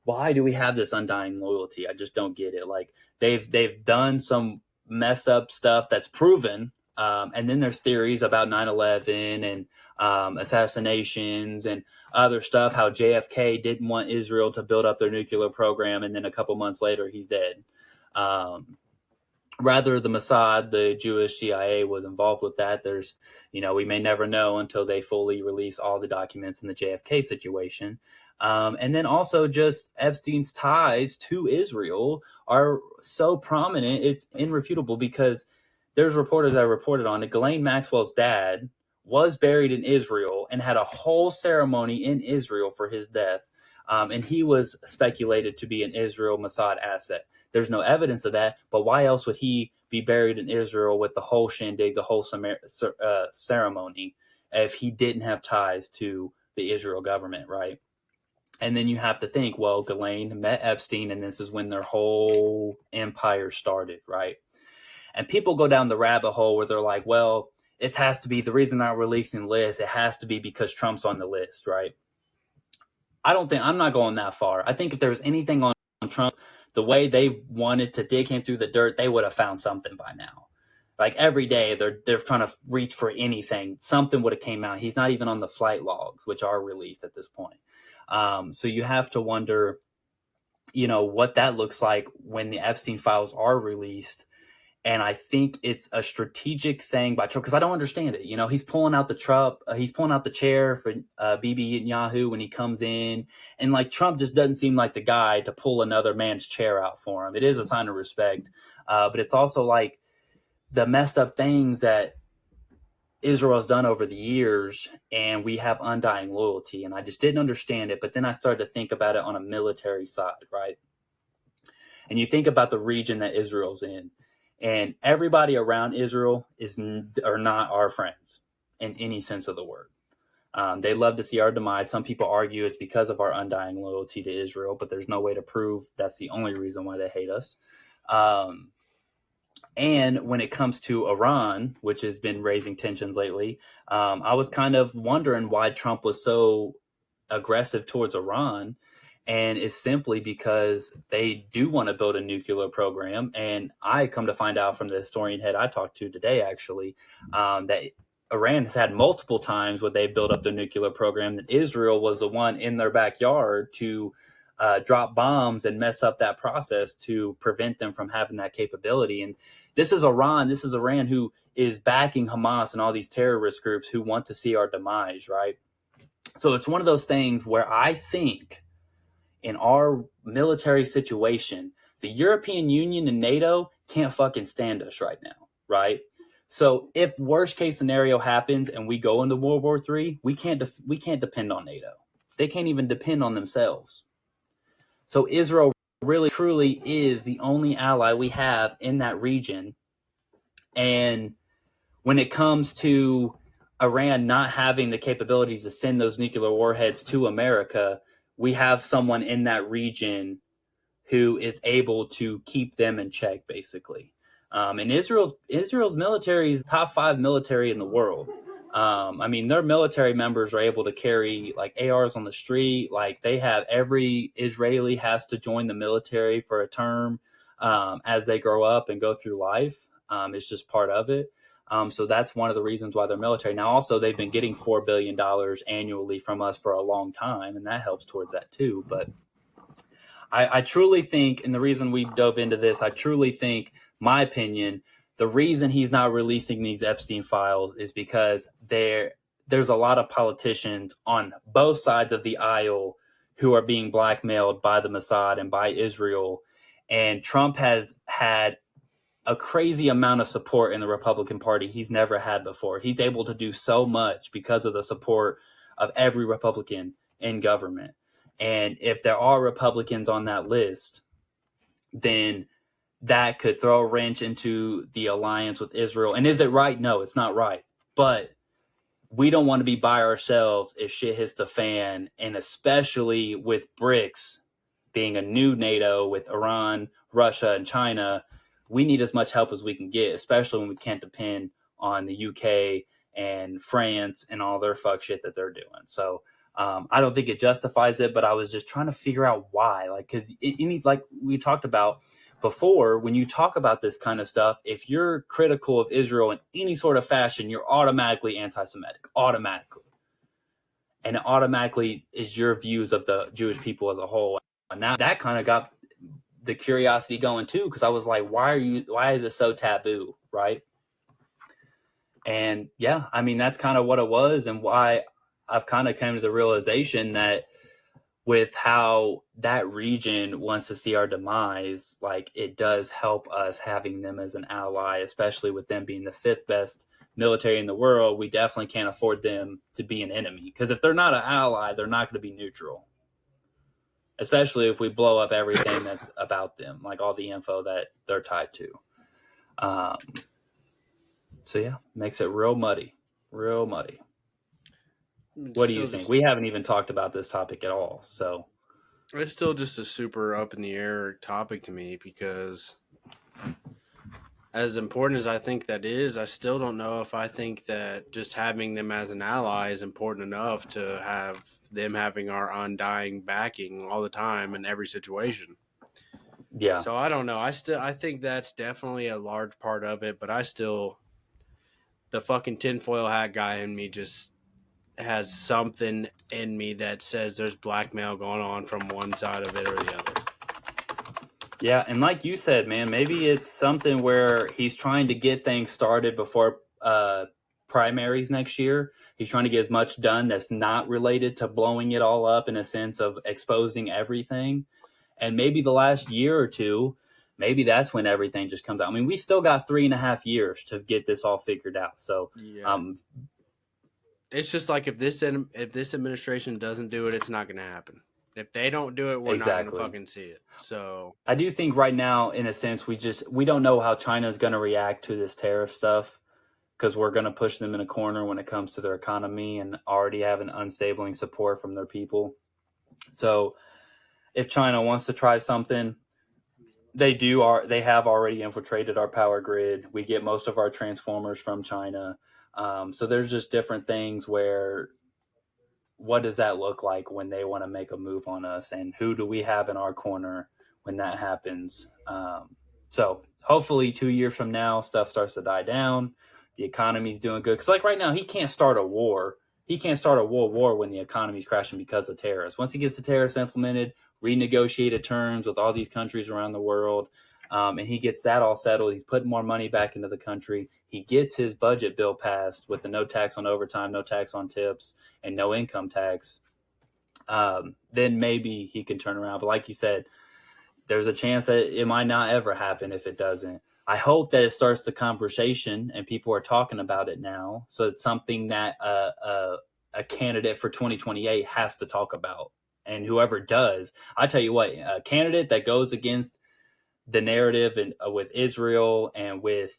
why do we have this undying loyalty? I just don't get it. Like they've done some messed up stuff that's proven. And then there's theories about 9/11 and assassinations and other stuff, how JFK didn't want Israel to build up their nuclear program. And then a couple months later, he's dead. Rather, the Mossad, the Jewish CIA, was involved with that. There's, we may never know until they fully release all the documents in the JFK situation. And then also just Epstein's ties to Israel are so prominent, it's irrefutable because there's reporters that reported on it. Ghislaine Maxwell's dad was buried in Israel and had a whole ceremony in Israel for his death. And he was speculated to be an Israel Mossad asset. There's no evidence of that, but why else would he be buried in Israel with the whole shindig, the whole ceremony, if he didn't have ties to the Israel government, right? And then you have to think, well, Ghislaine met Epstein, and this is when their whole empire started, right? And people go down the rabbit hole where they're like, well, it has to be the reason they're not releasing the list. It has to be because Trump's on the list, right? I'm not going that far. I think if there was anything on Trump, the way they wanted to dig him through the dirt, they would have found something by now. Like every day they're trying to reach for anything. Something would have came out. He's not even on the flight logs, which are released at this point. So you have to wonder, what that looks like when the Epstein files are released. And I think it's a strategic thing by Trump because I don't understand it. He's pulling out the chair for Bibi Netanyahu when he comes in, and like Trump just doesn't seem like the guy to pull another man's chair out for him. It is a sign of respect, but it's also like the messed up things that Israel has done over the years, and we have undying loyalty. And I just didn't understand it. But then I started to think about it on a military side, right? And you think about the region that Israel's in. And everybody around Israel are not our friends in any sense of the word. They love to see our demise. Some people argue it's because of our undying loyalty to Israel, but there's no way to prove that's the only reason why they hate us. And when it comes to Iran, which has been raising tensions lately, I was kind of wondering why Trump was so aggressive towards Iran. And it's simply because they do want to build a nuclear program. And I come to find out from the historian head I talked to today, actually, that Iran has had multiple times where they built up their nuclear program, that Israel was the one in their backyard to drop bombs and mess up that process to prevent them from having that capability. And this is Iran who is backing Hamas and all these terrorist groups who want to see our demise, right? So it's one of those things where I think in our military situation, the European Union and NATO can't fucking stand us right now, right? So if worst case scenario happens and we go into World War III, we can't depend on NATO. They can't even depend on themselves. So Israel really truly is the only ally we have in that region. And when it comes to Iran not having the capabilities to send those nuclear warheads to America, we have someone in that region who is able to keep them in check, basically. And Israel's military is the top 5 military in the world. Their military members are able to carry like ARs on the street. Like every Israeli has to join the military for a term as they grow up and go through life. It's just part of it. So that's one of the reasons why they're military. Now, also, they've been getting $4 billion annually from us for a long time, and that helps towards that too. But I truly think, and the reason we dove into this, I truly think, my opinion, the reason he's not releasing these Epstein files is because there's a lot of politicians on both sides of the aisle who are being blackmailed by the Mossad and by Israel. And Trump has had a crazy amount of support in the Republican Party he's never had before. He's able to do so much because of the support of every Republican in government. And if there are Republicans on that list, then that could throw a wrench into the alliance with Israel. And is it right? No, it's not right. But we don't want to be by ourselves if shit hits the fan, and especially with BRICS being a new NATO with Iran, Russia, and China. We need as much help as we can get, especially when we can't depend on the UK and France and all their fuck shit that they're doing. So I don't think it justifies it, but I was just trying to figure out why. Like, because like we talked about before, when you talk about this kind of stuff, if you're critical of Israel in any sort of fashion, you're automatically anti-Semitic, automatically. And it automatically is your views of the Jewish people as a whole. And now that kind of got the curiosity going too, because I was like, why is it so taboo, right? And yeah, I mean, that's kind of what it was, and why I've kind of come to the realization that with how that region wants to see our demise, like, it does help us having them as an ally, especially with them being the 5th best military in the world. We definitely can't afford them to be an enemy, because if they're not an ally, they're not going to be neutral, especially if we blow up everything that's about them, like all the info that they're tied to. So yeah, makes it real muddy. What do you think? We haven't even talked about this topic at all. So it's still just a super up in the air topic to me, because as important as I think that is, I still don't know if I think that just having them as an ally is important enough to have them having our undying backing all the time in every situation. Yeah. So I don't know. I think that's definitely a large part of it, but the fucking tinfoil hat guy in me just has something in me that says there's blackmail going on from one side of it or the other. Yeah, and like you said, man, maybe it's something where he's trying to get things started before primaries next year. He's trying to get as much done that's not related to blowing it all up, in a sense of exposing everything. And maybe the last year or two, maybe that's when everything just comes out. I mean, we still got 3.5 years to get this all figured out. So yeah. It's just like, if this administration doesn't do it, it's not going to happen. If they don't do it, we're not going to fucking see it. So I do think right now, in a sense, we don't know how China is going to react to this tariff stuff, because we're going to push them in a corner when it comes to their economy and already have an unstabling support from their people. So if China wants to try something, they have already infiltrated our power grid. We get most of our transformers from China. So there's just different things where, what does that look like when they want to make a move on us, and who do we have in our corner when that happens? So hopefully 2 years from now, stuff starts to die down. The economy's doing good. Because like right now, he can't start a war. He can't start a world war when the economy's crashing because of tariffs. Once he gets the tariffs implemented, renegotiated terms with all these countries around the world, and he gets that all settled, he's putting more money back into the country. He gets his budget bill passed with the no tax on overtime, no tax on tips, and no income tax. Then maybe he can turn around. But like you said, there's a chance that it might not ever happen if it doesn't. I hope that it starts the conversation and people are talking about it now. So it's something that a candidate for 2028 has to talk about. And whoever does, I tell you what, a candidate that goes against the narrative and with Israel and with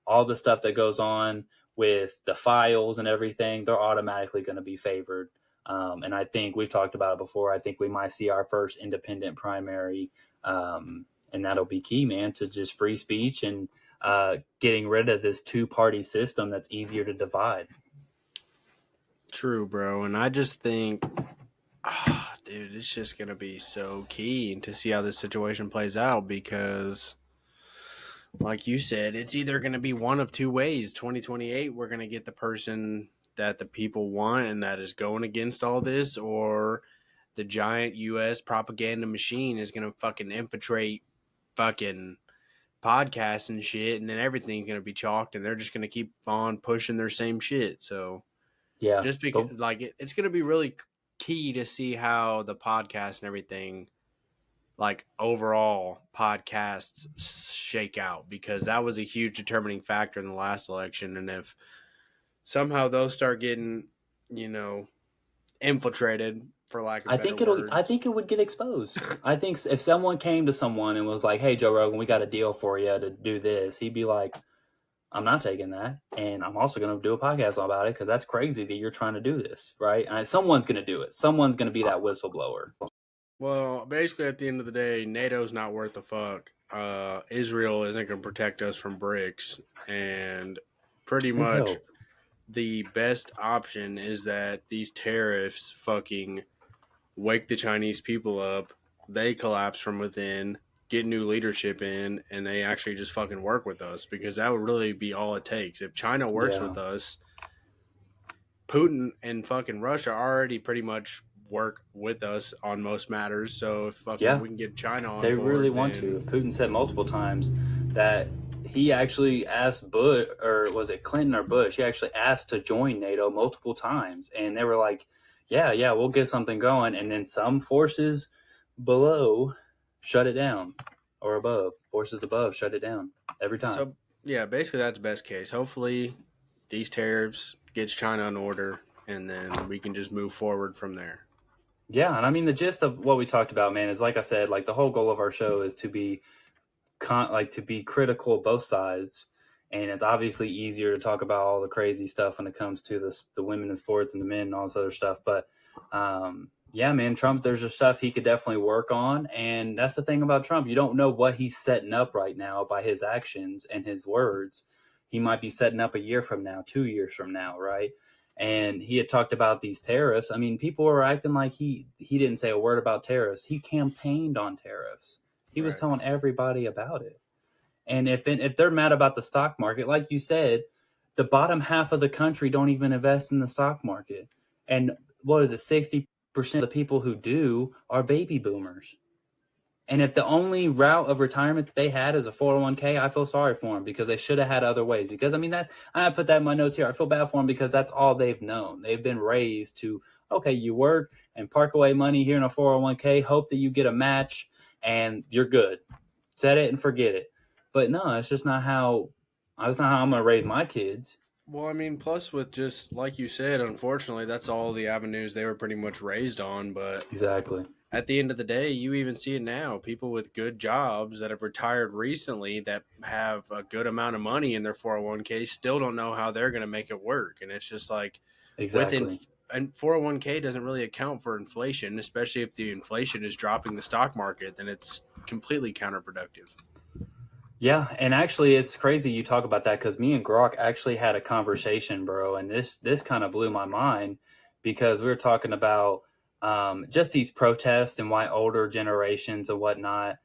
all the stuff that goes on with the files and everything, they're automatically going to be favored. And I think we've talked about it before. I think we might see our first independent primary. And that'll be key, man, to just free speech and getting rid of this 2-party system that's easier to divide. True, bro. And I just think, dude, it's just going to be so key to see how this situation plays out, because like you said, it's either going to be one of two ways. 2028, we're going to get the person that the people want and that is going against all this, or the giant U.S. propaganda machine is going to fucking infiltrate fucking podcasts and shit, and then everything's going to be chalked, and they're just going to keep on pushing their same shit. So yeah, just because it's going to be really key to see how the podcast and everything, like overall podcasts, shake out, because that was a huge determining factor in the last election. And if somehow those start getting, infiltrated, for lack of better words, I think it would get exposed. I think if someone came to someone and was like, "Hey, Joe Rogan, we got a deal for you to do this," he'd be like, "I'm not taking that, and I'm also going to do a podcast about it because that's crazy that you're trying to do this, right?" And someone's going to do it. Someone's going to be that whistleblower. Well, basically, at the end of the day, NATO's not worth a fuck. Israel isn't going to protect us from BRICS, and pretty much the best option is that these tariffs fucking wake the Chinese people up. They collapse from within, get new leadership in, and they actually just fucking work with us, because that would really be all it takes. If China works with us, Putin and fucking Russia already pretty much work with us on most matters. So if we can get China on they board, really want to. Putin said multiple times that he actually asked Bush, or was it Clinton or Bush? He actually asked to join NATO multiple times, and they were like, "Yeah, we'll get something going." And then some forces below shut it down, or above, forces above shut it down every time. So yeah, basically that's best case. Hopefully, these tariffs gets China in order, and then we can just move forward from there. Yeah, and I mean the gist of what we talked about, man, is like I said, like the whole goal of our show is to be to be critical of both sides, and it's obviously easier to talk about all the crazy stuff when it comes to the women in sports and the men and all this other stuff. But yeah, man, Trump, there's just stuff he could definitely work on, and that's the thing about Trump. You don't know what he's setting up right now by his actions and his words. He might be setting up a year from now, 2 years from now, right? And he had talked about these tariffs. I mean, people were acting like he didn't say a word about tariffs. He campaigned on tariffs. He was telling everybody about it. And if they're mad about the stock market, like you said, the bottom half of the country don't even invest in the stock market. And what is it, 60% of the people who do are baby boomers. And if the only route of retirement that they had is a 401k, I feel sorry for them, because they should have had other ways. Because, I mean, that I put that in my notes here. I feel bad for them because that's all they've known. They've been raised to, okay, you work and park away money here in a 401k, hope that you get a match, and you're good. Set it and forget it. But no, that's just not how I'm going to raise my kids. Well, I mean, plus with just like you said, unfortunately, that's all the avenues they were pretty much raised on. But exactly, at the end of the day, you even see it now. People with good jobs that have retired recently that have a good amount of money in their 401k still don't know how they're going to make it work. And it's just like, and 401k doesn't really account for inflation, especially if the inflation is dropping the stock market, then it's completely counterproductive. Yeah, and actually, it's crazy you talk about that, because me and Grok actually had a conversation, bro, and this kind of blew my mind, because we were talking about just these protests and why older generations and whatnot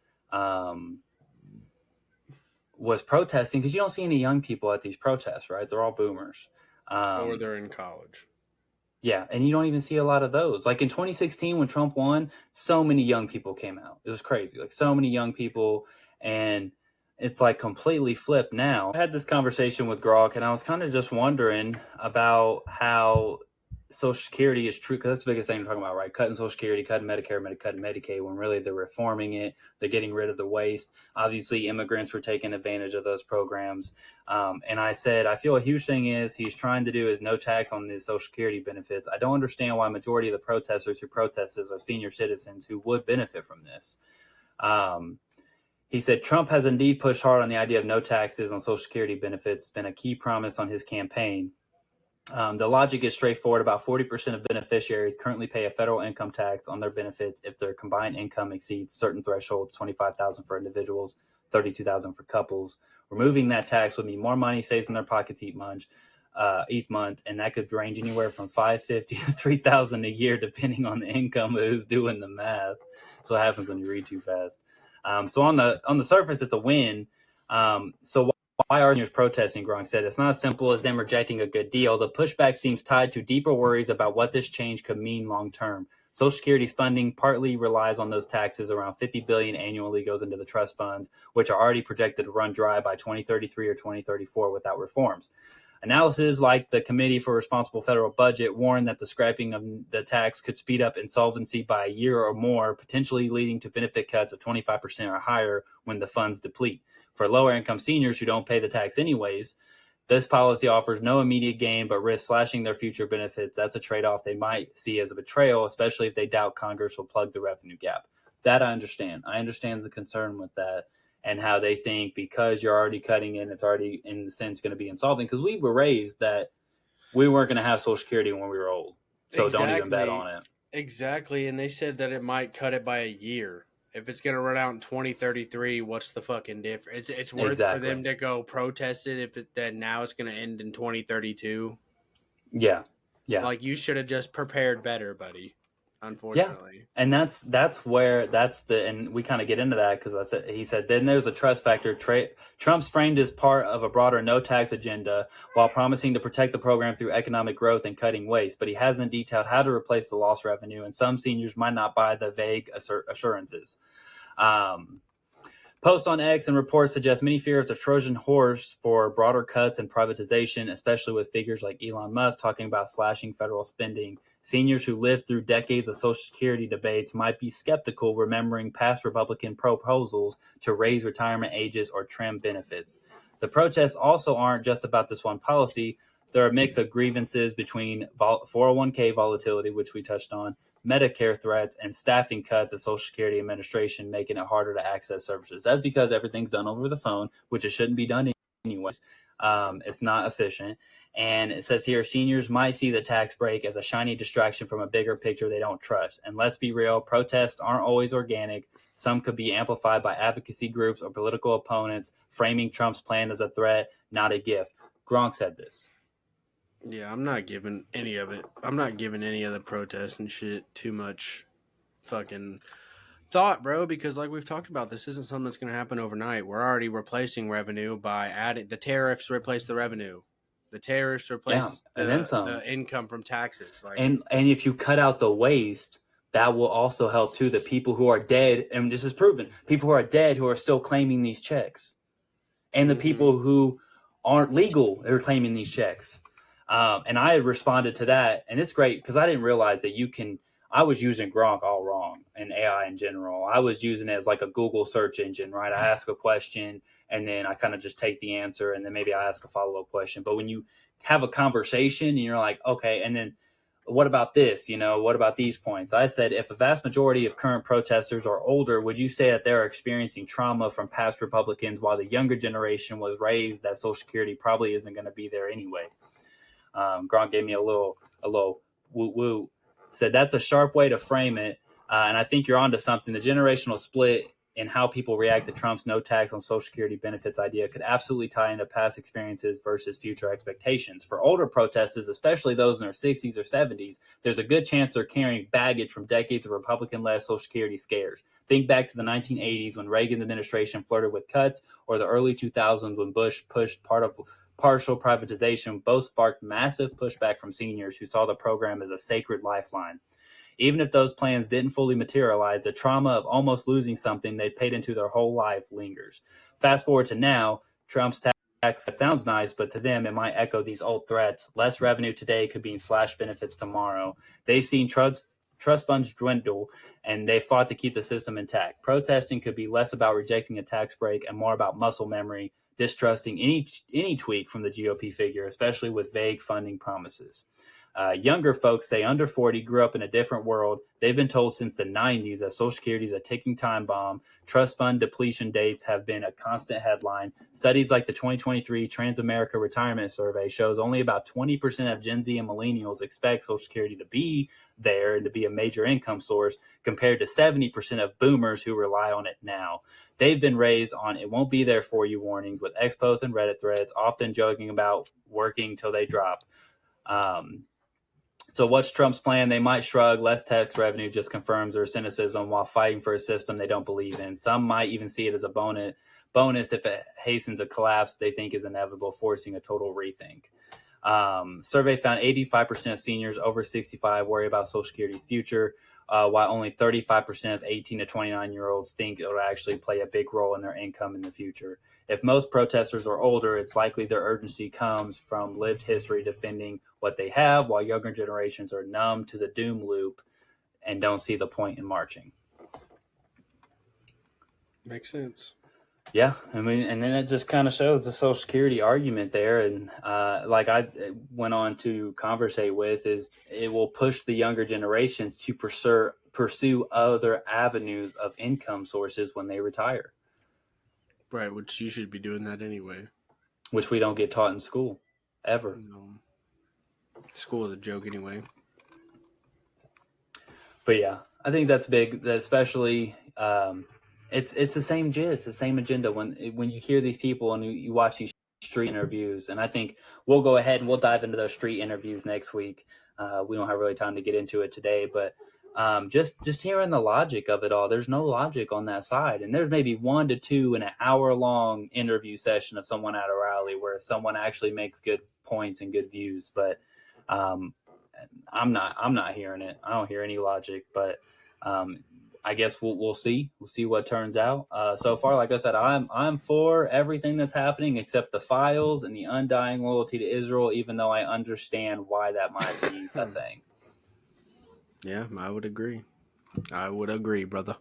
was protesting, because you don't see any young people at these protests, right? They're all boomers. Or they're in college. Yeah, and you don't even see a lot of those. Like in 2016 when Trump won, so many young people came out. It was crazy. Like so many young people, and it's like completely flipped now. I had this conversation with Grok, and I was kind of just wondering about how Social Security is true, because that's the biggest thing we're talking about, right? Cutting Social Security, cutting Medicare, cutting Medicaid, when really they're reforming it. They're getting rid of the waste. Obviously, immigrants were taking advantage of those programs. And I said, I feel a huge thing is he's trying to do is no tax on the Social Security benefits. I don't understand why majority of the protesters who protest are senior citizens who would benefit from this. He said, Trump has indeed pushed hard on the idea of no taxes on Social Security benefits. It's been a key promise on his campaign. The logic is straightforward. About 40% of beneficiaries currently pay a federal income tax on their benefits if their combined income exceeds certain thresholds, $25,000 for individuals, $32,000 for couples. Removing that tax would mean more money stays in their pockets each month, and that could range anywhere from $550 to $3,000 a year, depending on the income of who's doing the math. That's what happens when you read too fast. So on the surface, it's a win. So why are seniors protesting? Gronk said, it's not as simple as them rejecting a good deal. The pushback seems tied to deeper worries about what this change could mean long term. Social Security's funding partly relies on those taxes. Around $50 billion annually goes into the trust funds, which are already projected to run dry by 2033 or 2034 without reforms. Analysis like the Committee for Responsible Federal Budget warned that the scrapping of the tax could speed up insolvency by a year or more, potentially leading to benefit cuts of 25% or higher when the funds deplete. For lower income seniors who don't pay the tax anyways, this policy offers no immediate gain but risks slashing their future benefits. That's a trade-off they might see as a betrayal, especially if they doubt Congress will plug the revenue gap. That I understand. I understand the concern with that and how they think because you're already cutting in, it's already in the sense going to be insolvent. Because we were raised that we weren't going to have Social Security when we were old. So don't even bet on it. Exactly. And they said that it might cut it by a year. If it's going to run out in 2033, what's the fucking difference? It's worth for them to go protest it if then now it's going to end in 2032. Yeah. Yeah. Like, you should have just prepared better, buddy. Unfortunately. Yeah. And and we kind of get into that because he said, then there's a trust factor. Trump's framed as part of a broader no tax agenda while promising to protect the program through economic growth and cutting waste, but he hasn't detailed how to replace the lost revenue, and some seniors might not buy the vague assurances. Post on X and reports suggest many fear it's a Trojan horse for broader cuts and privatization, especially with figures like Elon Musk talking about slashing federal spending. Seniors who lived through decades of Social Security debates might be skeptical, remembering past Republican proposals to raise retirement ages or trim benefits. The protests also aren't just about this one policy. There are a mix of grievances between 401k volatility, which we touched on, Medicare threats, and staffing cuts at Social Security Administration, making it harder to access services. That's because everything's done over the phone, which it shouldn't be done anyways. It's not efficient. And it says here, seniors might see the tax break as a shiny distraction from a bigger picture they don't trust. And let's be real, protests aren't always organic. Some could be amplified by advocacy groups or political opponents, framing Trump's plan as a threat, not a gift. Gronk said this. Yeah, I'm not giving any of it. I'm not giving any of the protests and shit too much fucking thought, bro, because like we've talked about, this isn't something that's going to happen overnight. We're already replacing revenue by adding the tariffs replace the revenue. The tariffs replace the income from taxes. Like, and if you cut out the waste, that will also help too. The people who are dead, and this is proven, people who are dead who are still claiming these checks, and the people who aren't legal are claiming these checks. And I responded to that, and it's great because I didn't realize that I was using Gronk all wrong and AI in general. I was using it as like a Google search engine, right? I ask a question and then I kind of just take the answer and then maybe I ask a follow-up question. But when you have a conversation and you're like, okay, and then what about this? What about these points? I said, if a vast majority of current protesters are older, would you say that they're experiencing trauma from past Republicans while the younger generation was raised that Social Security probably isn't going to be there anyway? Gronk gave me a little woo-woo. Said that's a sharp way to frame it, and I think you're onto something. The generational split in how people react to Trump's no tax on Social Security benefits idea could absolutely tie into past experiences versus future expectations. For older protesters, especially those in their 60s or 70s, there's a good chance they're carrying baggage from decades of Republican-led Social Security scares. Think back to the 1980s when Reagan's administration flirted with cuts, or the early 2000s when Bush pushed partial privatization. Both sparked massive pushback from seniors who saw the program as a sacred lifeline. Even if those plans didn't fully materialize, the trauma of almost losing something they paid into their whole life lingers. Fast forward to now, Trump's tax cut sounds nice, but to them, it might echo these old threats. Less revenue today could mean slashed benefits tomorrow. They've seen trust funds dwindle, and they fought to keep the system intact. Protesting could be less about rejecting a tax break and more about muscle memory, distrusting any tweak from the GOP figure, especially with vague funding promises. Younger folks, say under 40, grew up in a different world. They've been told since the 90s that Social Security is a ticking time bomb. Trust fund depletion dates have been a constant headline. Studies like the 2023 Transamerica Retirement Survey shows only about 20% of Gen Z and millennials expect Social Security to be there and to be a major income source, compared to 70% of boomers who rely on it now. They've been raised on "it won't be there for you" warnings, with X-posts and Reddit threads often joking about working till they drop. So what's Trump's plan? They might shrug. Less tax revenue just confirms their cynicism while fighting for a system they don't believe in. Some might even see it as a bonus if it hastens a collapse they think is inevitable, forcing a total rethink. Survey found 85% of seniors over 65 worry about Social Security's future, while only 35% of 18 to 29-year-olds think it will actually play a big role in their income in the future. If most protesters are older, it's likely their urgency comes from lived history defending what they have, while younger generations are numb to the doom loop and don't see the point in marching. Makes sense. Yeah, I mean, and then it just kind of shows the Social Security argument there. And like I went on to conversate with, is it will push the younger generations to pursue other avenues of income sources when they retire. Right, which you should be doing that anyway. Which we don't get taught in school, ever. No. School is a joke anyway. But yeah, I think that's big, especially it's the same gist, the same agenda when you hear these people and you watch these street interviews. And I think we'll go ahead and we'll dive into those street interviews next week. We don't have really time to get into it today, but just hearing the logic of it all, there's no logic on that side. And there's maybe 1 to 2 in an hour-long interview session of someone at a rally where someone actually makes good points and good views. But I'm not hearing it. I don't hear any logic, but I guess we'll see. We'll see what turns out. So far, like I said, I'm for everything that's happening except the files and the undying loyalty to Israel, even though I understand why that might be a thing. Yeah, I would agree. Brother.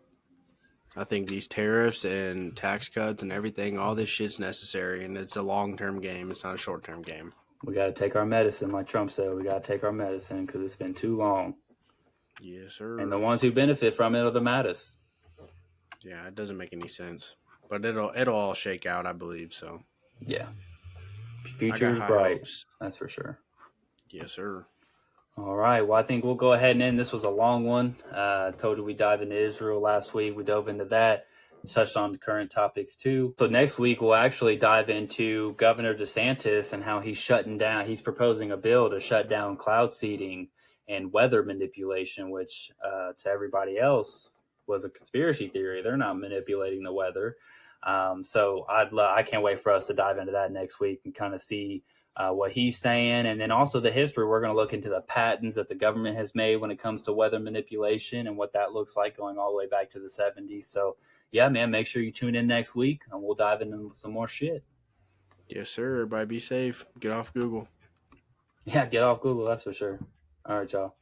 I think these tariffs and tax cuts and everything, all this shit's necessary, and it's a long-term game. It's not a short-term game. We got to take our medicine, like Trump said. We got to take our medicine because it's been too long. Yes, sir. And the ones who benefit from it are the maddest. Yeah, it doesn't make any sense, but it'll all shake out, I believe. So yeah, future is bright. Hopes. That's for sure. Yes, sir. All right. Well, I think we'll go ahead and end. This was a long one. I told you we dive into Israel last week. We dove into that. Touched on the current topics too. So next week we'll actually dive into Governor DeSantis and how he's shutting down. He's proposing a bill to shut down cloud seeding and weather manipulation, which to everybody else was a conspiracy theory. They're not manipulating the weather. So I can't wait for us to dive into that next week and kind of see what he's saying. And then also the history. We're going to look into the patents that the government has made when it comes to weather manipulation and what that looks like going all the way back to the 70s. So yeah, man, make sure you tune in next week and we'll dive into some more shit. Yes, sir. Everybody be safe. Get off Google. Yeah, get off Google. That's for sure. All right, y'all.